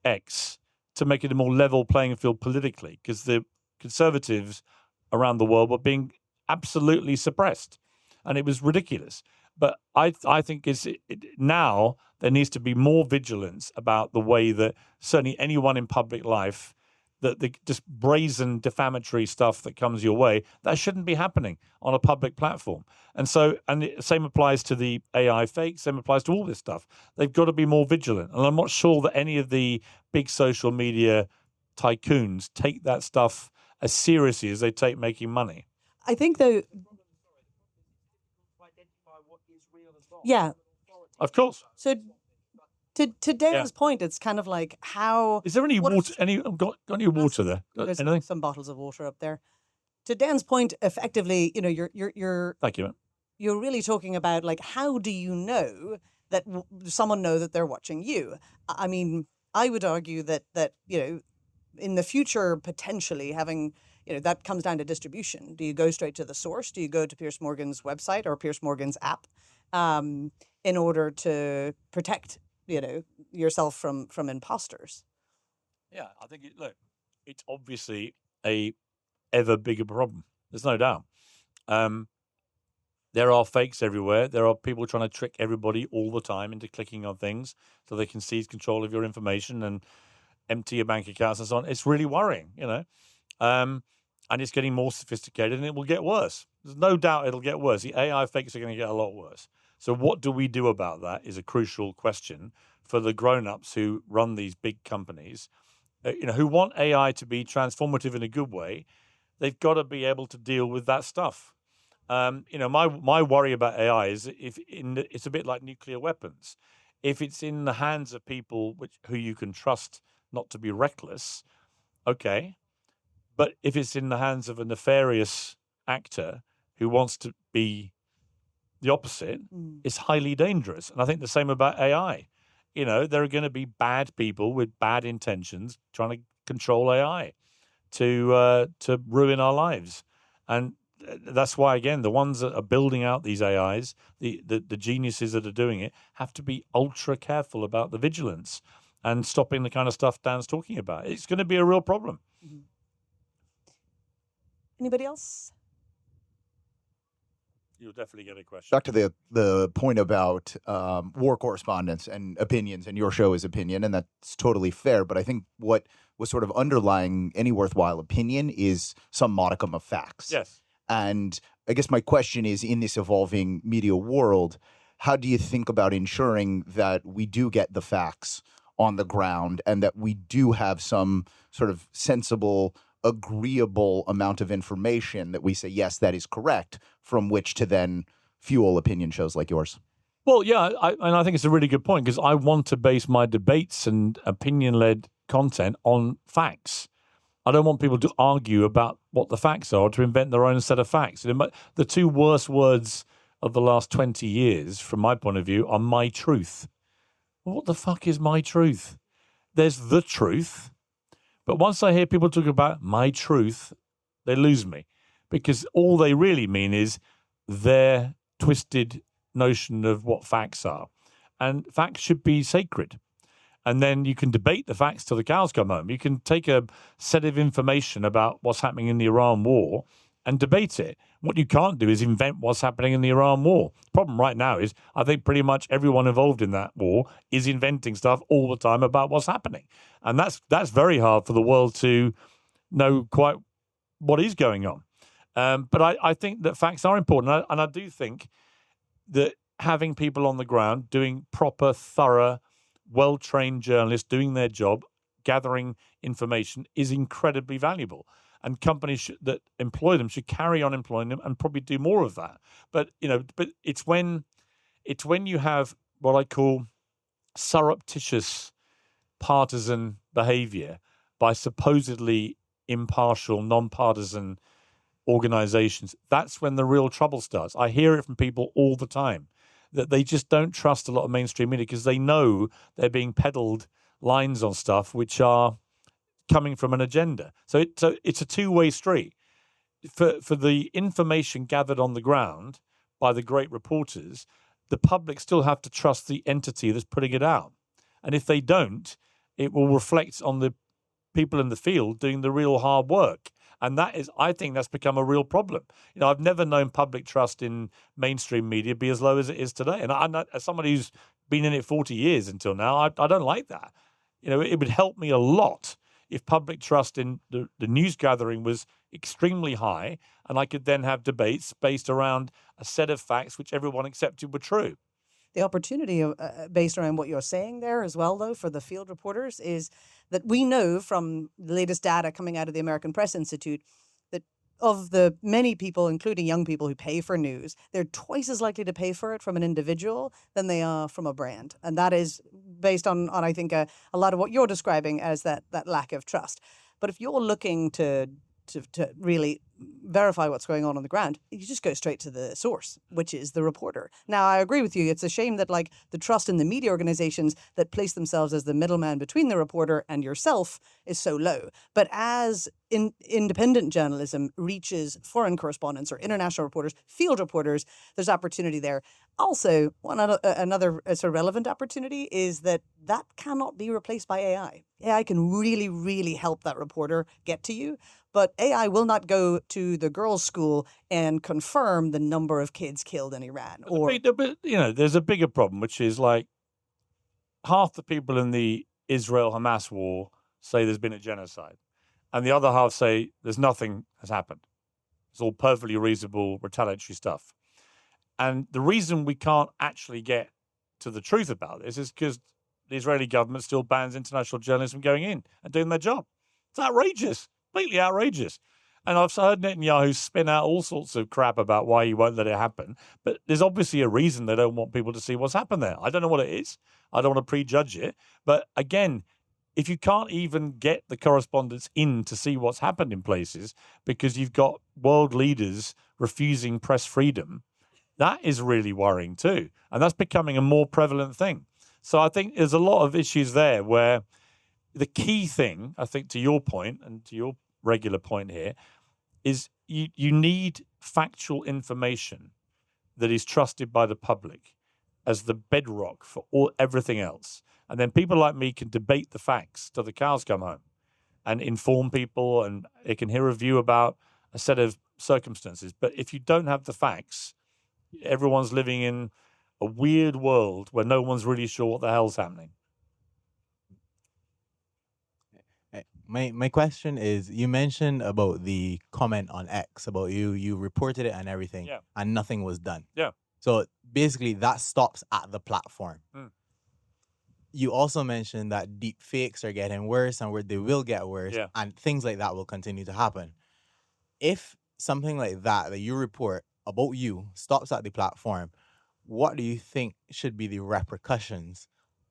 X to make it a more level playing field politically, because the conservatives around the world were being absolutely suppressed, and it was ridiculous. But I think now there needs to be more vigilance about the way that certainly anyone in public life, that the just brazen defamatory stuff that comes your way, that shouldn't be happening on a public platform. And so, and the same applies to the AI fakes, same applies to all this stuff. They've got to be more vigilant. And I'm not sure that any of the big social media tycoons take that stuff as seriously as they take making money. I think, though, yeah. Of course. So to Dan's point, it's kind of like how... Is there any water? Got any water there? There's Anything? some bottles of water up there. To Dan's point, effectively, you're Thank you, man. You're really talking about, like, how do you know that someone know that they're watching you? I mean, I would argue that in the future, potentially having, that comes down to distribution. Do you go straight to the source? Do you go to Piers Morgan's website or Piers Morgan's app in order to protect, yourself from imposters? Yeah, I think it's obviously a ever bigger problem. There's no doubt. There are fakes everywhere. There are people trying to trick everybody all the time into clicking on things so they can seize control of your information and empty your bank accounts and so on. It's really worrying, and it's getting more sophisticated, and it will get worse. There's no doubt it'll get worse. The AI fakes are going to get a lot worse. So what do we do about that is a crucial question for the grown-ups who run these big companies, who want AI to be transformative in a good way. They've got to be able to deal with that stuff. My worry about AI is it's a bit like nuclear weapons. If it's in the hands of people who you can trust not to be reckless, okay. But if it's in the hands of a nefarious actor who wants to be the opposite, it's highly dangerous. And I think the same about AI. There are going to be bad people with bad intentions trying to control AI to ruin our lives. And that's why, again, the ones that are building out these AIs, the geniuses that are doing it, have to be ultra careful about the vigilance and stopping the kind of stuff Dan's talking about. It's going to be a real problem. Mm-hmm. Anybody else? You'll definitely get a question. Back to the point about war correspondence and opinions, and your show is opinion, and that's totally fair. But I think what was sort of underlying any worthwhile opinion is some modicum of facts. Yes. And I guess my question is, in this evolving media world, how do you think about ensuring that we do get the facts on the ground and that we do have some sort of sensible, agreeable amount of information that we say, yes, that is correct, from which to then fuel opinion shows like yours? Well, yeah, and I think it's a really good point, because I want to base my debates and opinion-led content on facts. I don't want people to argue about what the facts are or to invent their own set of facts. The two worst words of the last 20 years, from my point of view, are my truth. Well, what the fuck is my truth? There's the truth. But once I hear people talk about my truth, they lose me, because all they really mean is their twisted notion of what facts are. And facts should be sacred. And then you can debate the facts till the cows come home. You can take a set of information about what's happening in the Iran war and debate it. What you can't do is invent what's happening in the Iran war. The problem right now is I think pretty much everyone involved in that war is inventing stuff all the time about what's happening. And that's very hard for the world to know quite what is going on. But I think that facts are important. And I do think that having people on the ground doing proper, thorough, well-trained journalists doing their job, gathering information, is incredibly valuable. And companies that employ them should carry on employing them and probably do more of that. But it's when you have what I call surreptitious partisan behavior by supposedly impartial, non-partisan organizations, that's when the real trouble starts. I hear it from people all the time that they just don't trust a lot of mainstream media because they know they're being peddled lines on stuff which are coming from an agenda. So it's a two-way street. For the information gathered on the ground by the great reporters, the public still have to trust the entity that's putting it out. And if they don't, it will reflect on the people in the field doing the real hard work. And I think that's become a real problem. I've never known public trust in mainstream media be as low as it is today. And as somebody who's been in it 40 years until now, I don't like that. It would help me a lot if public trust in the news gathering was extremely high, and I could then have debates based around a set of facts which everyone accepted were true. The opportunity based around what you're saying there as well, though, for the field reporters is that we know from the latest data coming out of the American Press Institute that of the many people, including young people who pay for news, they're twice as likely to pay for it from an individual than they are from a brand. And that is based on I think, a lot of what you're describing as that lack of trust. But if you're looking to really verify what's going on the ground, you just go straight to the source, which is the reporter. Now, I agree with you. It's a shame that the trust in the media organizations that place themselves as the middleman between the reporter and yourself is so low. But as independent journalism reaches foreign correspondents or international reporters, field reporters, there's opportunity there. Also, another sort of relevant opportunity is that cannot be replaced by AI. AI can really, really help that reporter get to you, but AI will not go to the girls' school and confirm the number of kids killed in Iran. There's a bigger problem, which is half the people in the Israel-Hamas war say there's been a genocide, and the other half say there's nothing has happened. It's all perfectly reasonable retaliatory stuff. And the reason we can't actually get to the truth about this is because the Israeli government still bans international journalists from going in and doing their job. It's outrageous, completely outrageous. And I've heard Netanyahu spin out all sorts of crap about why he won't let it happen. But there's obviously a reason they don't want people to see what's happened there. I don't know what it is. I don't want to prejudge it. But again, if you can't even get the correspondents in to see what's happened in places because you've got world leaders refusing press freedom, that is really worrying too. And that's becoming a more prevalent thing. So I think there's a lot of issues there where the key thing, I think, to your point and to your regular point here, is you need factual information that is trusted by the public as the bedrock for everything else. And then people like me can debate the facts till the cows come home and inform people, and they can hear a view about a set of circumstances. But if you don't have the facts, everyone's living in a weird world where no one's really sure what the hell's happening. My question is, you mentioned about the comment on X, about you reported it and everything, Yeah. and nothing was done. Yeah. So basically that stops at the platform. Mm. You also mentioned that deep fakes are getting worse and where they will get worse, Yeah. and things like that will continue to happen. If something like that you report about you stops at the platform, what do you think should be the repercussions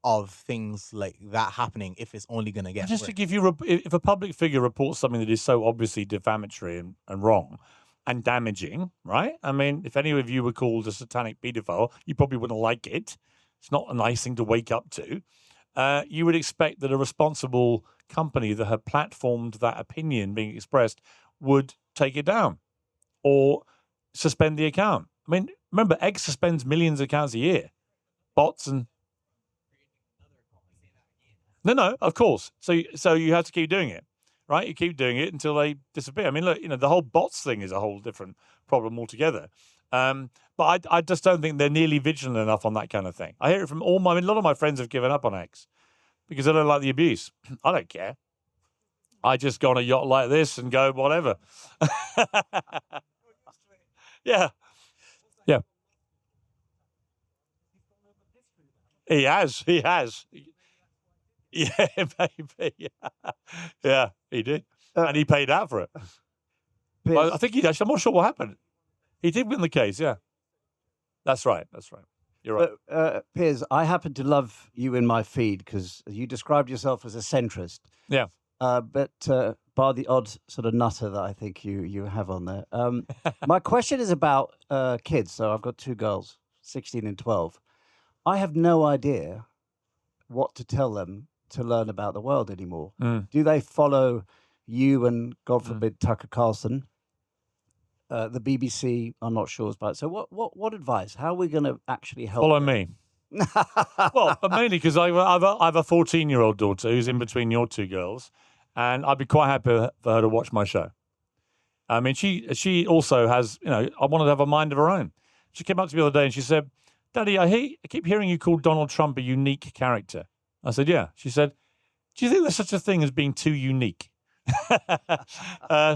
of things like that happening if it's only going to get Just worse? to give you, if a public figure reports something that is so obviously defamatory and wrong and damaging, right? I mean, if any of you were called a satanic paedophile, you probably wouldn't like it. It's not a nice thing to wake up to. You would expect that a responsible company that had platformed that opinion being expressed would take it down or suspend the account. I mean, remember, X suspends millions of accounts a year. Bots and... No, of course. So you have to keep doing it, right? You keep doing it until they disappear. I mean, look, the whole bots thing is a whole different problem altogether. But I just don't think they're nearly vigilant enough on that kind of thing. I hear it from a lot of my friends have given up on X because they don't like the abuse. I don't care. I just go on a yacht like this and go whatever. Yeah. Yeah. He has. Yeah, maybe. Yeah, he did. And he paid out for it. Well, I think I'm not sure what happened. He did win the case, yeah. That's right. You're right. Piers, I happen to love you in my feed because you described yourself as a centrist. Yeah. But bar the odd sort of nutter that I think you have on there. My question is about kids. So I've got 2 girls, 16 and 12. I have no idea what to tell them to learn about the world anymore. Do they follow you and, God forbid, Tucker Carlson? The BBC, I'm not sure about. So what advice? How are we going to actually help Follow them? me. Well, but mainly because I have a 14-year-old daughter who's in between your 2 girls, and I'd be quite happy for her to watch my show. I mean, she also has, I wanted to have a mind of her own. She came up to me the other day and she said, Daddy, I keep hearing you call Donald Trump a unique character. I said, yeah. She said, do you think there's such a thing as being too unique?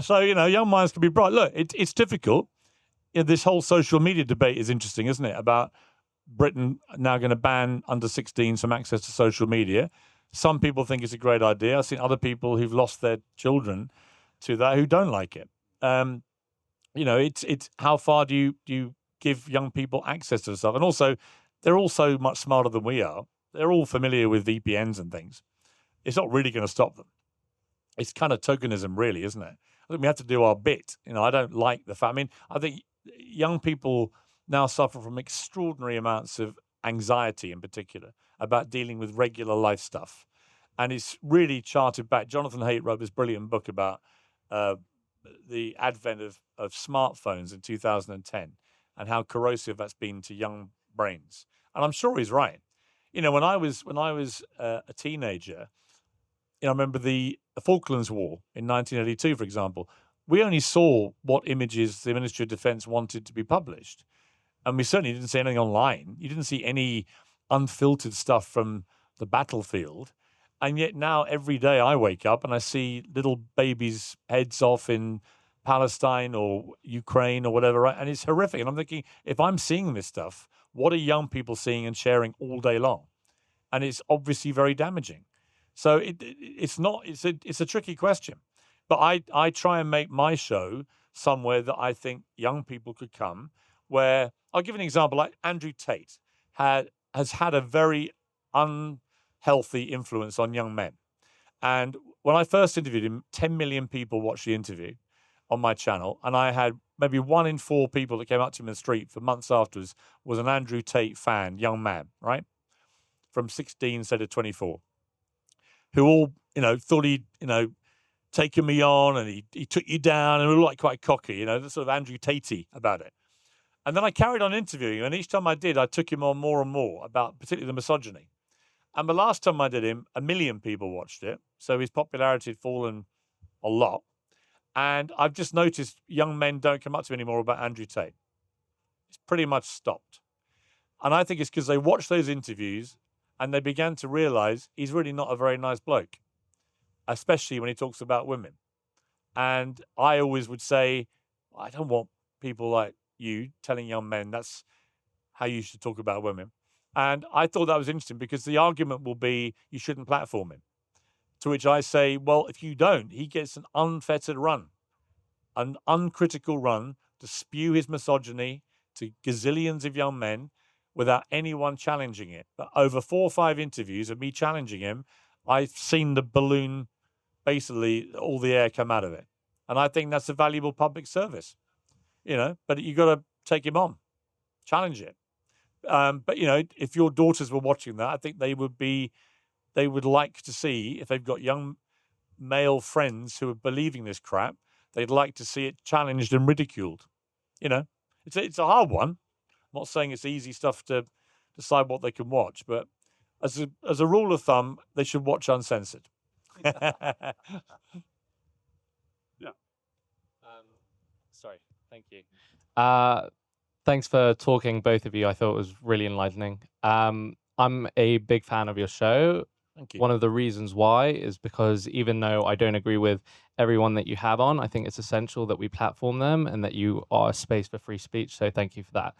So, young minds can be bright. Look, it's difficult. This whole social media debate is interesting, isn't it? About Britain now going to ban under 16 some access to social media. Some people think it's a great idea. I've seen other people who've lost their children to that who don't like it. It's how far do you give young people access to stuff? And also, they're all so much smarter than we are. They're all familiar with VPNs and things. It's not really going to stop them. It's kind of tokenism, really, isn't it? I think we have to do our bit. I don't like the fact. I mean, I think young people now suffer from extraordinary amounts of anxiety, in particular, about dealing with regular life stuff. And it's really charted back. Jonathan Haidt wrote this brilliant book about the advent of smartphones in 2010 and how corrosive that's been to young brains. And I'm sure he's right. When I was a teenager, I remember the Falklands War in 1982, for example. We only saw what images the Ministry of Defence wanted to be published. And we certainly didn't see anything online. You didn't see any unfiltered stuff from the battlefield. And yet now every day I wake up and I see little babies' heads off in Palestine or Ukraine or whatever, right? And it's horrific. And I'm thinking, if I'm seeing this stuff, what are young people seeing and sharing all day long? And it's obviously very damaging. So it's a tricky question. But I try and make my show somewhere that I think young people could come, where I'll give an example. Like Andrew Tate has had a very unhealthy influence on young men. And when I first interviewed him, 10 million people watched the interview on my channel. And I had maybe 1 in 4 people that came up to me in the street for months afterwards was an Andrew Tate fan, young man, right? From 16, say to 24, who all, thought he'd, taken me on and he took you down and we were like quite cocky, the sort of Andrew Tate about it. And then I carried on interviewing him, and each time I did, I took him on more and more about particularly the misogyny. And the last time I did him, 1 million people watched it. So his popularity had fallen a lot. And I've just noticed young men don't come up to me anymore about Andrew Tate. It's pretty much stopped. And I think it's because they watched those interviews and they began to realize he's really not a very nice bloke, especially when he talks about women. And I always would say, I don't want people like you telling young men that's how you should talk about women. And I thought that was interesting because the argument will be you shouldn't platform him. To which I say, well, if you don't, he gets an unfettered run, an uncritical run to spew his misogyny to gazillions of young men without anyone challenging it. But over 4 or 5 interviews of me challenging him, I've seen the balloon, basically all the air come out of it. And I think that's a valuable public service, but you got to take him on, challenge it. But, if your daughters were watching that, I think they would like to see, if they've got young male friends who are believing this crap, they'd like to see it challenged and ridiculed. It's a hard one. I'm not saying it's easy stuff to decide what they can watch, but as a rule of thumb, they should watch uncensored. Yeah. Sorry. Thank you. Thanks for talking, both of you. I thought it was really enlightening. I'm a big fan of your show. Thank you. One of the reasons why is because even though I don't agree with everyone that you have on, I think it's essential that we platform them and that you are a space for free speech. So thank you for that.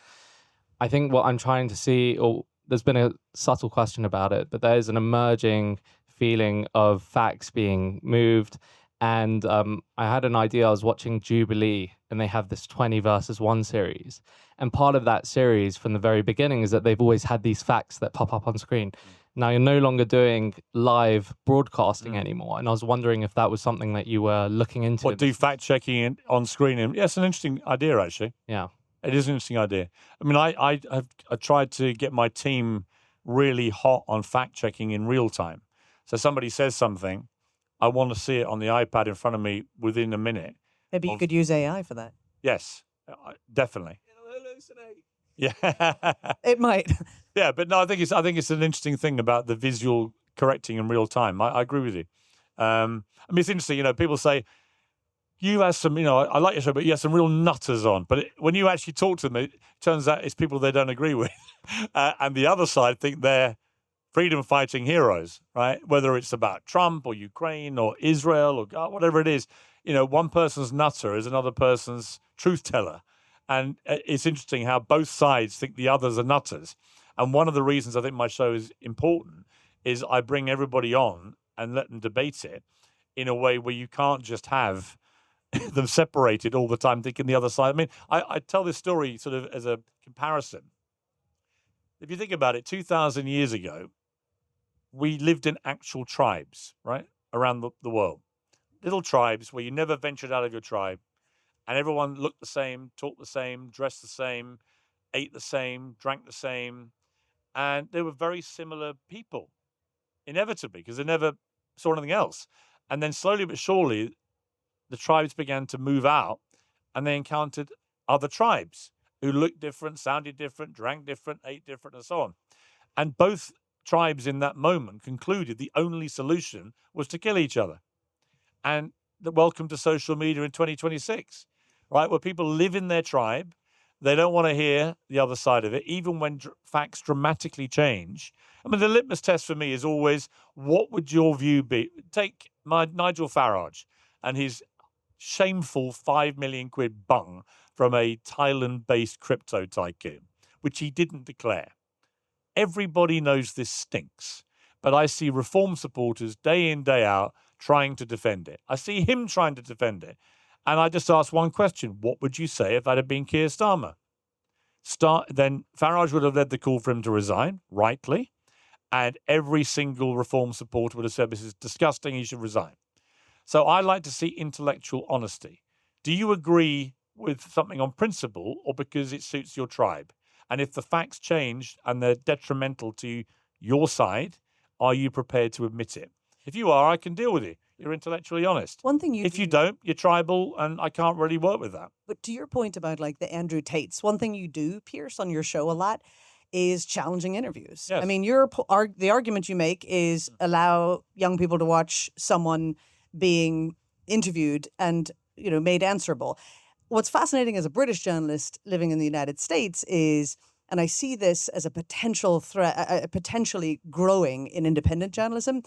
I think what I'm trying to see, or there's been a subtle question about it, but there's an emerging feeling of facts being moved. And I had an idea. I was watching Jubilee, and they have this 20 versus 1 series. And part of that series from the very beginning is that they've always had these facts that pop up on screen. Now you're no longer doing live broadcasting anymore, and I was wondering if that was something that you were looking into. What, do fact checking on screen? Yeah, it's an interesting idea, actually. Yeah. It is an interesting idea. I mean, I tried to get my team really hot on fact checking in real time. So somebody says something, I want to see it on the iPad in front of me within a minute. Maybe you could use AI for that. Yes, definitely. It'll hallucinate. Yeah, It might. yeah, but no, I think it's an interesting thing about the visual correcting in real time. I agree with you. I mean, it's interesting. You know, people say you have some. You know, I like your show, but you have some real nutters on. But when you actually talk to them, it turns out it's people they don't agree with, and the other side think they're freedom fighting heroes, right? Whether it's about Trump or Ukraine or Israel or God, whatever it is, you know, one person's nutter is another person's truth teller. And it's interesting how both sides think the others are nutters. And one of the reasons I think my show is important is I bring everybody on and let them debate it in a way where you can't just have them separated all the time thinking the other side. I mean, I tell this story sort of as a comparison. If you think about it, 2,000 years ago, we lived in actual tribes, right, around the world. Little tribes where you never ventured out of your tribe, and everyone looked the same, talked the same, dressed the same, ate the same, drank the same, and they were very similar people, inevitably, because they never saw anything else. And then slowly but surely, the tribes began to move out, and they encountered other tribes who looked different, sounded different, drank different, ate different, and so on. And both tribes in that moment concluded the only solution was to kill each other. And welcome to social media in 2026, right? Where people live in their tribe. They don't want to hear the other side of it, even when facts dramatically change. I mean, the litmus test for me is always, what would your view be? Take Nigel Farage and his shameful 5 million quid bung from a Thailand-based crypto tycoon, which he didn't declare. Everybody knows this stinks, but I see Reform supporters day in, day out trying to defend it. I see him trying to defend it. And I just ask one question. What would you say if that had been Keir Starmer? Then Farage would have led the call for him to resign, rightly, and every single Reform supporter would have said, this is disgusting, he should resign. So I like to see intellectual honesty. Do you agree with something on principle or because it suits your tribe? And if the facts change and they're detrimental to your side, are you prepared to admit it? If you are, I can deal with it. You're intellectually honest. One thing if you don't, you're tribal, and I can't really work with that. But to your point about like the Andrew Tates, one thing you do, Piers, on your show a lot is challenging interviews. Yes. I mean, the argument you make is allow young people to watch someone being interviewed and, you know, made answerable. What's fascinating as a British journalist living in the United States is, and I see this as a potential threat, potentially growing in independent journalism,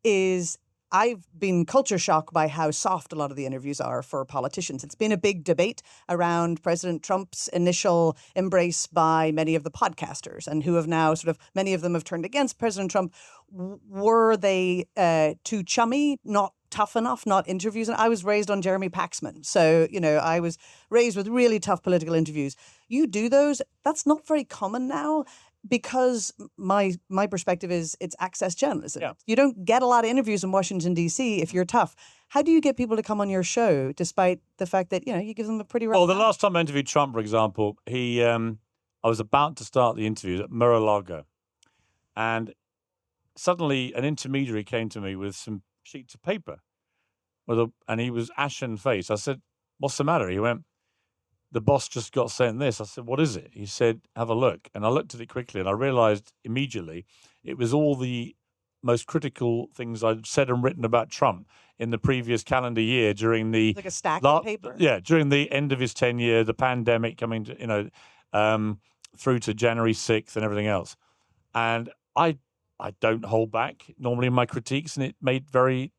is I've been culture shocked by how soft a lot of the interviews are for politicians. It's been a big debate around President Trump's initial embrace by many of the podcasters, and who have now many of them have turned against President Trump. Were they too chummy, not tough enough, not interviews? And I was raised on Jeremy Paxman. So, you know, I was raised with really tough political interviews. You do those. That's not very common now. Because my perspective is it's access journalism. Yeah. You don't get a lot of interviews in Washington, D.C. if you're tough. How do you get people to come on your show despite the fact that, you know, you give them a pretty rough Well, the time? last time I interviewed Trump, for example, I was about to start the interview at Mar-a-Lago. And suddenly an intermediary came to me with some sheets of paper. And he was ashen-faced. I said, what's the matter? He went, the boss just got sent this. I said, what is it? He said, have a look. And I looked at it quickly and I realized immediately it was all the most critical things I'd said and written about Trump in the previous calendar year during the... Like a stack of paper? Yeah, during the end of his tenure, the pandemic coming to, you know, through to January 6th and everything else. And I don't hold back normally in my critiques, and it made very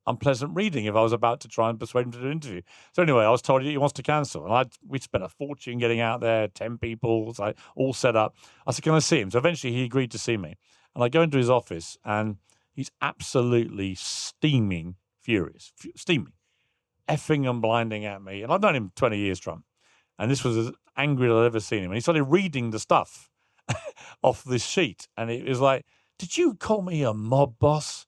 unpleasant reading if I was about to try and persuade him to do an interview. So anyway, I was told he wants to cancel. And we spent a fortune getting out there, 10 people, so all set up. I said, can I see him? So eventually he agreed to see me. And I go into his office and he's absolutely steaming furious, steaming, effing and blinding at me. And I've known him 20 years, Trump. And this was as angry as I've ever seen him. And he started reading the stuff off this sheet. And it was like, did you call me a mob boss?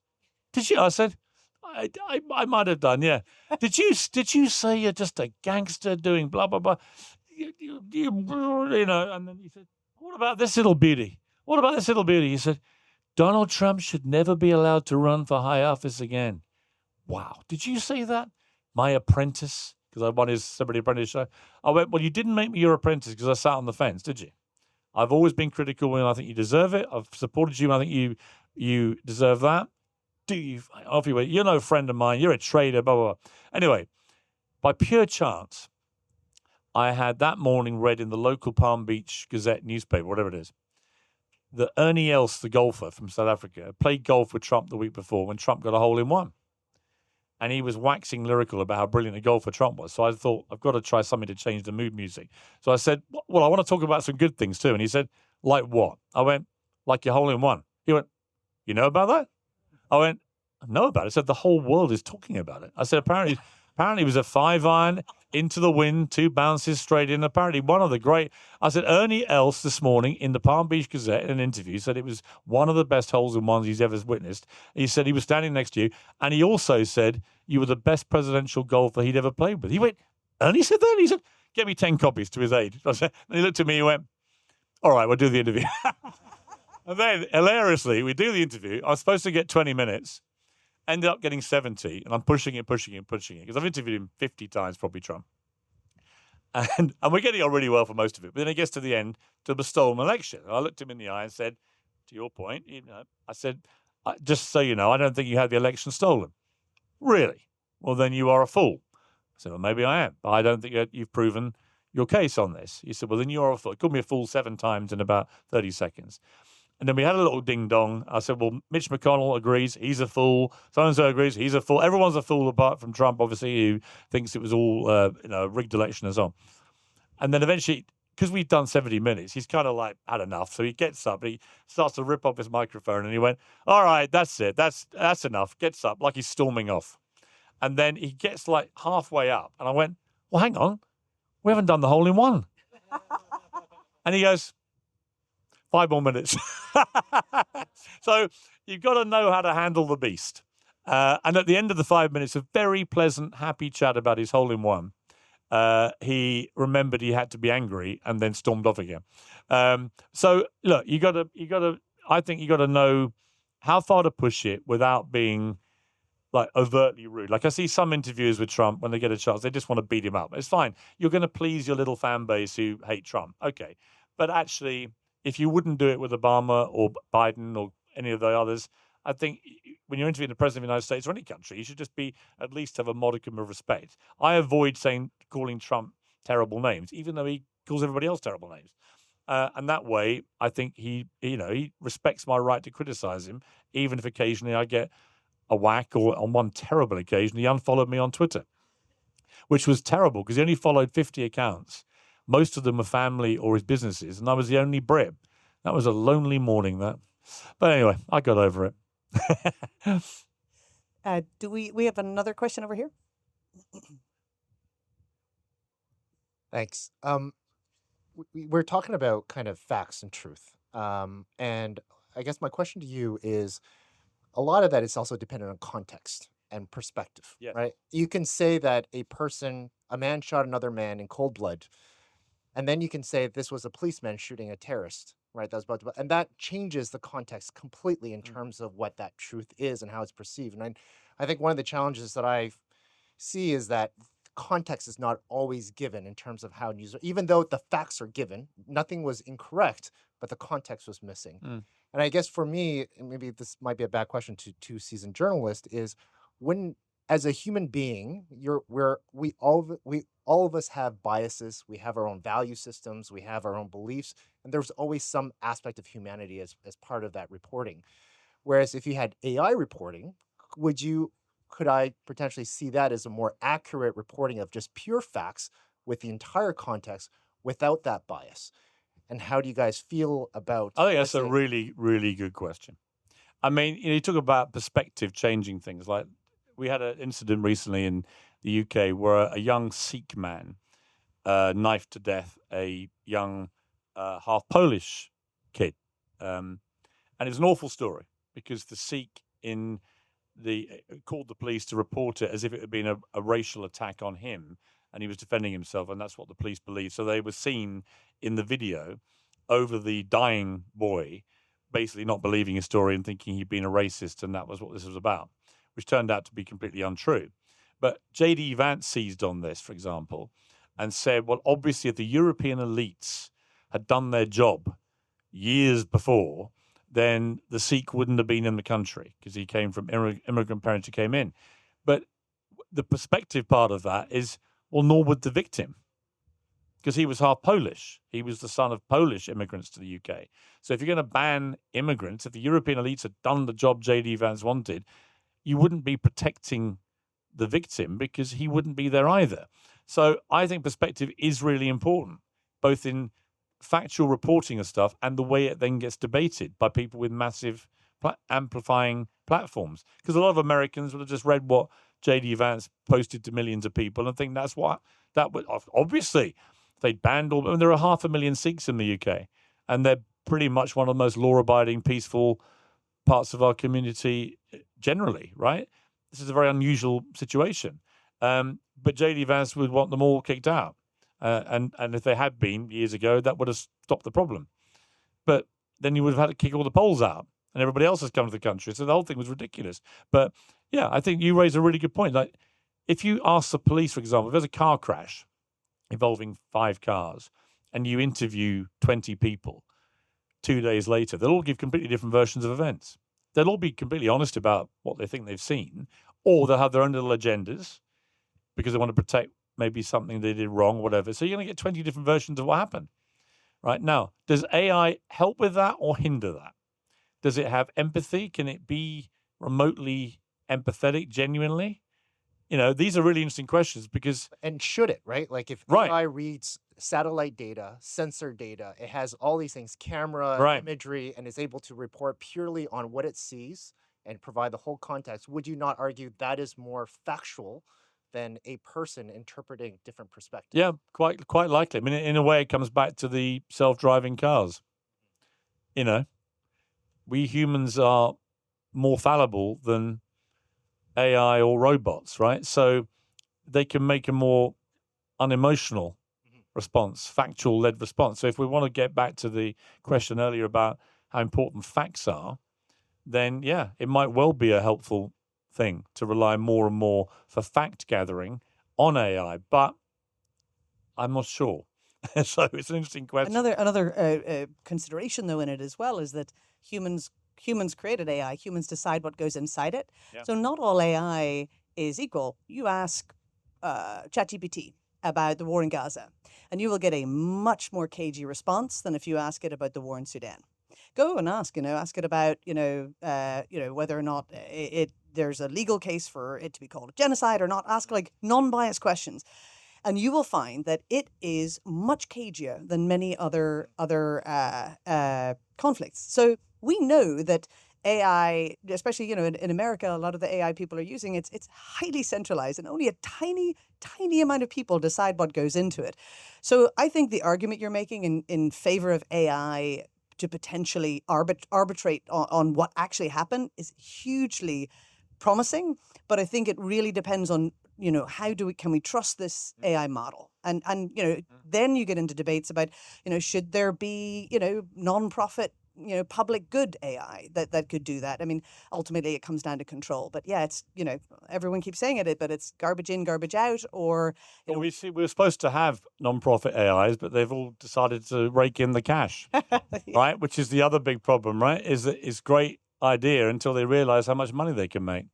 Did you? I said, I might have done, yeah. Did you say you're just a gangster doing blah, blah, blah? You know, and then he said, what about this little beauty? What about this little beauty? He said, Donald Trump should never be allowed to run for high office again. Wow. Did you say that? My apprentice? Because I won his Celebrity Apprentice show. I went, well, you didn't make me your apprentice because I sat on the fence, did you? I've always been critical and I think you deserve it. I've supported you and I think you deserve that. Do you? Off you went. You're no friend of mine. You're a traitor, blah, blah, blah. Anyway, by pure chance, I had that morning read in the local Palm Beach Gazette newspaper, whatever it is, that Ernie Els, the golfer from South Africa, played golf with Trump the week before when Trump got a hole in one. And he was waxing lyrical about how brilliant a golfer Trump was. So I thought, I've got to try something to change the mood music. So I said, well, I want to talk about some good things too. And he said, like what? I went, like your hole in one. He went, you know about that? I went, I know about it. I said, the whole world is talking about it. I said, apparently it was a 5-iron into the wind, 2 bounces straight in. Apparently one of the great, I said, Ernie Els this morning in the Palm Beach Gazette in an interview said it was one of the best holes in ones he's ever witnessed. He said he was standing next to you. And he also said you were the best presidential golfer he'd ever played with. He went, Ernie said that? He said, get me 10 copies to his aid. I said, and he looked at me and went, all right, we'll do the interview. And then, hilariously, we do the interview. I was supposed to get 20 minutes. Ended up getting 70, and I'm pushing it, because I've interviewed him 50 times, probably Trump. And we're getting on really well for most of it. But then it gets to the end, to the stolen election. And I looked him in the eye and said, to your point, I said, just so you know, I don't think you had the election stolen. Really? Well, then you are a fool. I said, well, maybe I am. But I don't think you've proven your case on this. He said, well, then you are a fool. He called me a fool 7 times in about 30 seconds. And then we had a little ding-dong. I said, well, Mitch McConnell agrees. He's a fool. So-and-so agrees. He's a fool. Everyone's a fool apart from Trump, obviously, who thinks it was all a rigged election and so on. And then eventually, because we've done 70 minutes, he's kind of like had enough. So he gets up and he starts to rip off his microphone. And he went, all right, that's it. That's enough. Gets up like he's storming off. And then he gets like halfway up. And I went, well, hang on. We haven't done the hole in one. And he goes, 5 more minutes. So you've got to know how to handle the beast. And at the end of the 5 minutes, a very pleasant, happy chat about his hole in one. He remembered he had to be angry and then stormed off again. So look, I think you got to know how far to push it without being like overtly rude. Like I see some interviewers with Trump when they get a chance, they just want to beat him up. It's fine. You're going to please your little fan base who hate Trump. Okay. But actually, if you wouldn't do it with Obama or Biden or any of the others, I think when you're interviewing the president of the United States or any country, you should just be at least have a modicum of respect. I avoid calling Trump terrible names, even though he calls everybody else terrible names. And that way, I think he respects my right to criticize him, even if occasionally I get a whack, or on one terrible occasion, he unfollowed me on Twitter, which was terrible because he only followed 50 accounts. Most of them were family or his businesses, and I was the only Brit. That was a lonely morning, that. But anyway, I got over it. Do we have another question over here? Thanks. We're talking about kind of facts and truth. And I guess my question to you is, a lot of that is also dependent on context and perspective, Yes. right? You can say that a man shot another man in cold blood, and then you can say this was a policeman shooting a terrorist, right? And that changes the context completely in terms of what that truth is and how it's perceived. And I think one of the challenges that I see is that context is not always given in terms of how news, even though the facts are given, nothing was incorrect, but the context was missing. And I guess for me, and maybe this might be a bad question to two seasoned journalists, is when, as a human being, we all of us have biases. We have our own value systems. We have our own beliefs, and there's always some aspect of humanity as part of that reporting. Whereas if you had AI reporting, could I potentially see that as a more accurate reporting of just pure facts with the entire context without that bias? And how do you guys feel about? I think that's a really, really good question. I mean, you talk about perspective changing things. Like we had an incident recently in the UK where a young Sikh man knifed to death a young half Polish kid. And And it's an awful story because the Sikh called the police to report it as if it had been a racial attack on him, and he was defending himself, and that's what the police believe. So they were seen in the video over the dying boy, basically not believing his story and thinking he'd been a racist, and that was what this was about, which turned out to be completely untrue. But J.D. Vance seized on this, for example, and said, well, obviously if the European elites had done their job years before, then the Sikh wouldn't have been in the country because he came from immigrant parents who came in. But the perspective part of that is, well, nor would the victim, because he was half Polish. He was the son of Polish immigrants to the UK. So if you're going to ban immigrants, if the European elites had done the job J.D. Vance wanted, you wouldn't be protecting the victim because he wouldn't be there either. So I think perspective is really important, both in factual reporting of stuff and the way it then gets debated by people with massive amplifying platforms. Because a lot of Americans would have just read what J.D. Vance posted to millions of people and think that would obviously if they'd banned all. I mean, there are 500,000 Sikhs in the UK, and they're pretty much one of the most law-abiding, peaceful parts of our community generally, right? This is a very unusual situation. But J.D. Vance would want them all kicked out. And if they had been years ago, that would have stopped the problem. But then you would have had to kick all the Poles out, and everybody else has come to the country. So the whole thing was ridiculous. But yeah, I think you raise a really good point. Like, if you ask the police, for example, if there's a car crash involving 5 cars, and you interview 20 people 2 days later, they'll all give completely different versions of events. They'll all be completely honest about what they think they've seen, or they'll have their own little agendas because they want to protect maybe something they did wrong or whatever. So you're going to get 20 different versions of what happened. Right now, does AI help with that or hinder that? Does it have empathy? Can it be remotely empathetic, genuinely? You know, these are really interesting questions because... And should it, right? Like if AI reads satellite data, sensor data, it has all these things, camera, imagery, and is able to report purely on what it sees and provide the whole context, would you not argue that is more factual than a person interpreting different perspectives? Yeah, quite likely. I mean, in a way, it comes back to the self-driving cars. You know, we humans are more fallible than AI or robots, right? So they can make a more unemotional response, factual-led response. So if we want to get back to the question earlier about how important facts are, then yeah, it might well be a helpful thing to rely more and more for fact gathering on AI, but I'm not sure. So it's an interesting question. Another consideration though in it as well is that humans created AI. Humans decide what goes inside it. Yeah. So not all AI is equal. You ask ChatGPT about the war in Gaza, and you will get a much more cagey response than if you ask it about the war in Sudan. Go and ask it about whether or not there's a legal case for it to be called a genocide or not. Ask like non-biased questions, and you will find that it is much cagier than many other conflicts. So we know that AI, especially in America, a lot of the AI people are using it's highly centralized, and only a tiny amount of people decide what goes into it. So I think the argument you're making in favor of AI to potentially arbitrate on what actually happened is hugely promising, but I think it really depends on can we trust this AI model, and then you get into debates about should there be non-profit public good AI that could do that. I mean, ultimately it comes down to control. But yeah, it's everyone keeps saying it, but it's garbage in, garbage out, or well, we were supposed to have non-profit AIs, but they've all decided to rake in the cash, right? Which is the other big problem, right? Is that it's a great idea until they realize how much money they can make.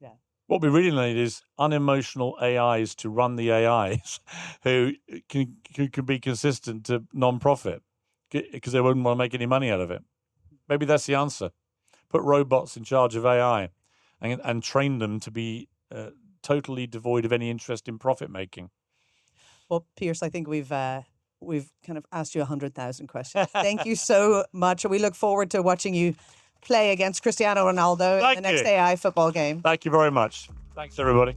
Yeah. What we really need is unemotional AIs to run the AIs who can be consistent to non-profit, because they wouldn't want to make any money out of it. Maybe that's the answer. Put robots in charge of AI and train them to be totally devoid of any interest in profit making. Well, Piers, I think we've kind of asked you 100,000 questions. Thank you so much. We look forward to watching you play against Cristiano Ronaldo in the next AI football game. Thank you very much. Thanks, everybody.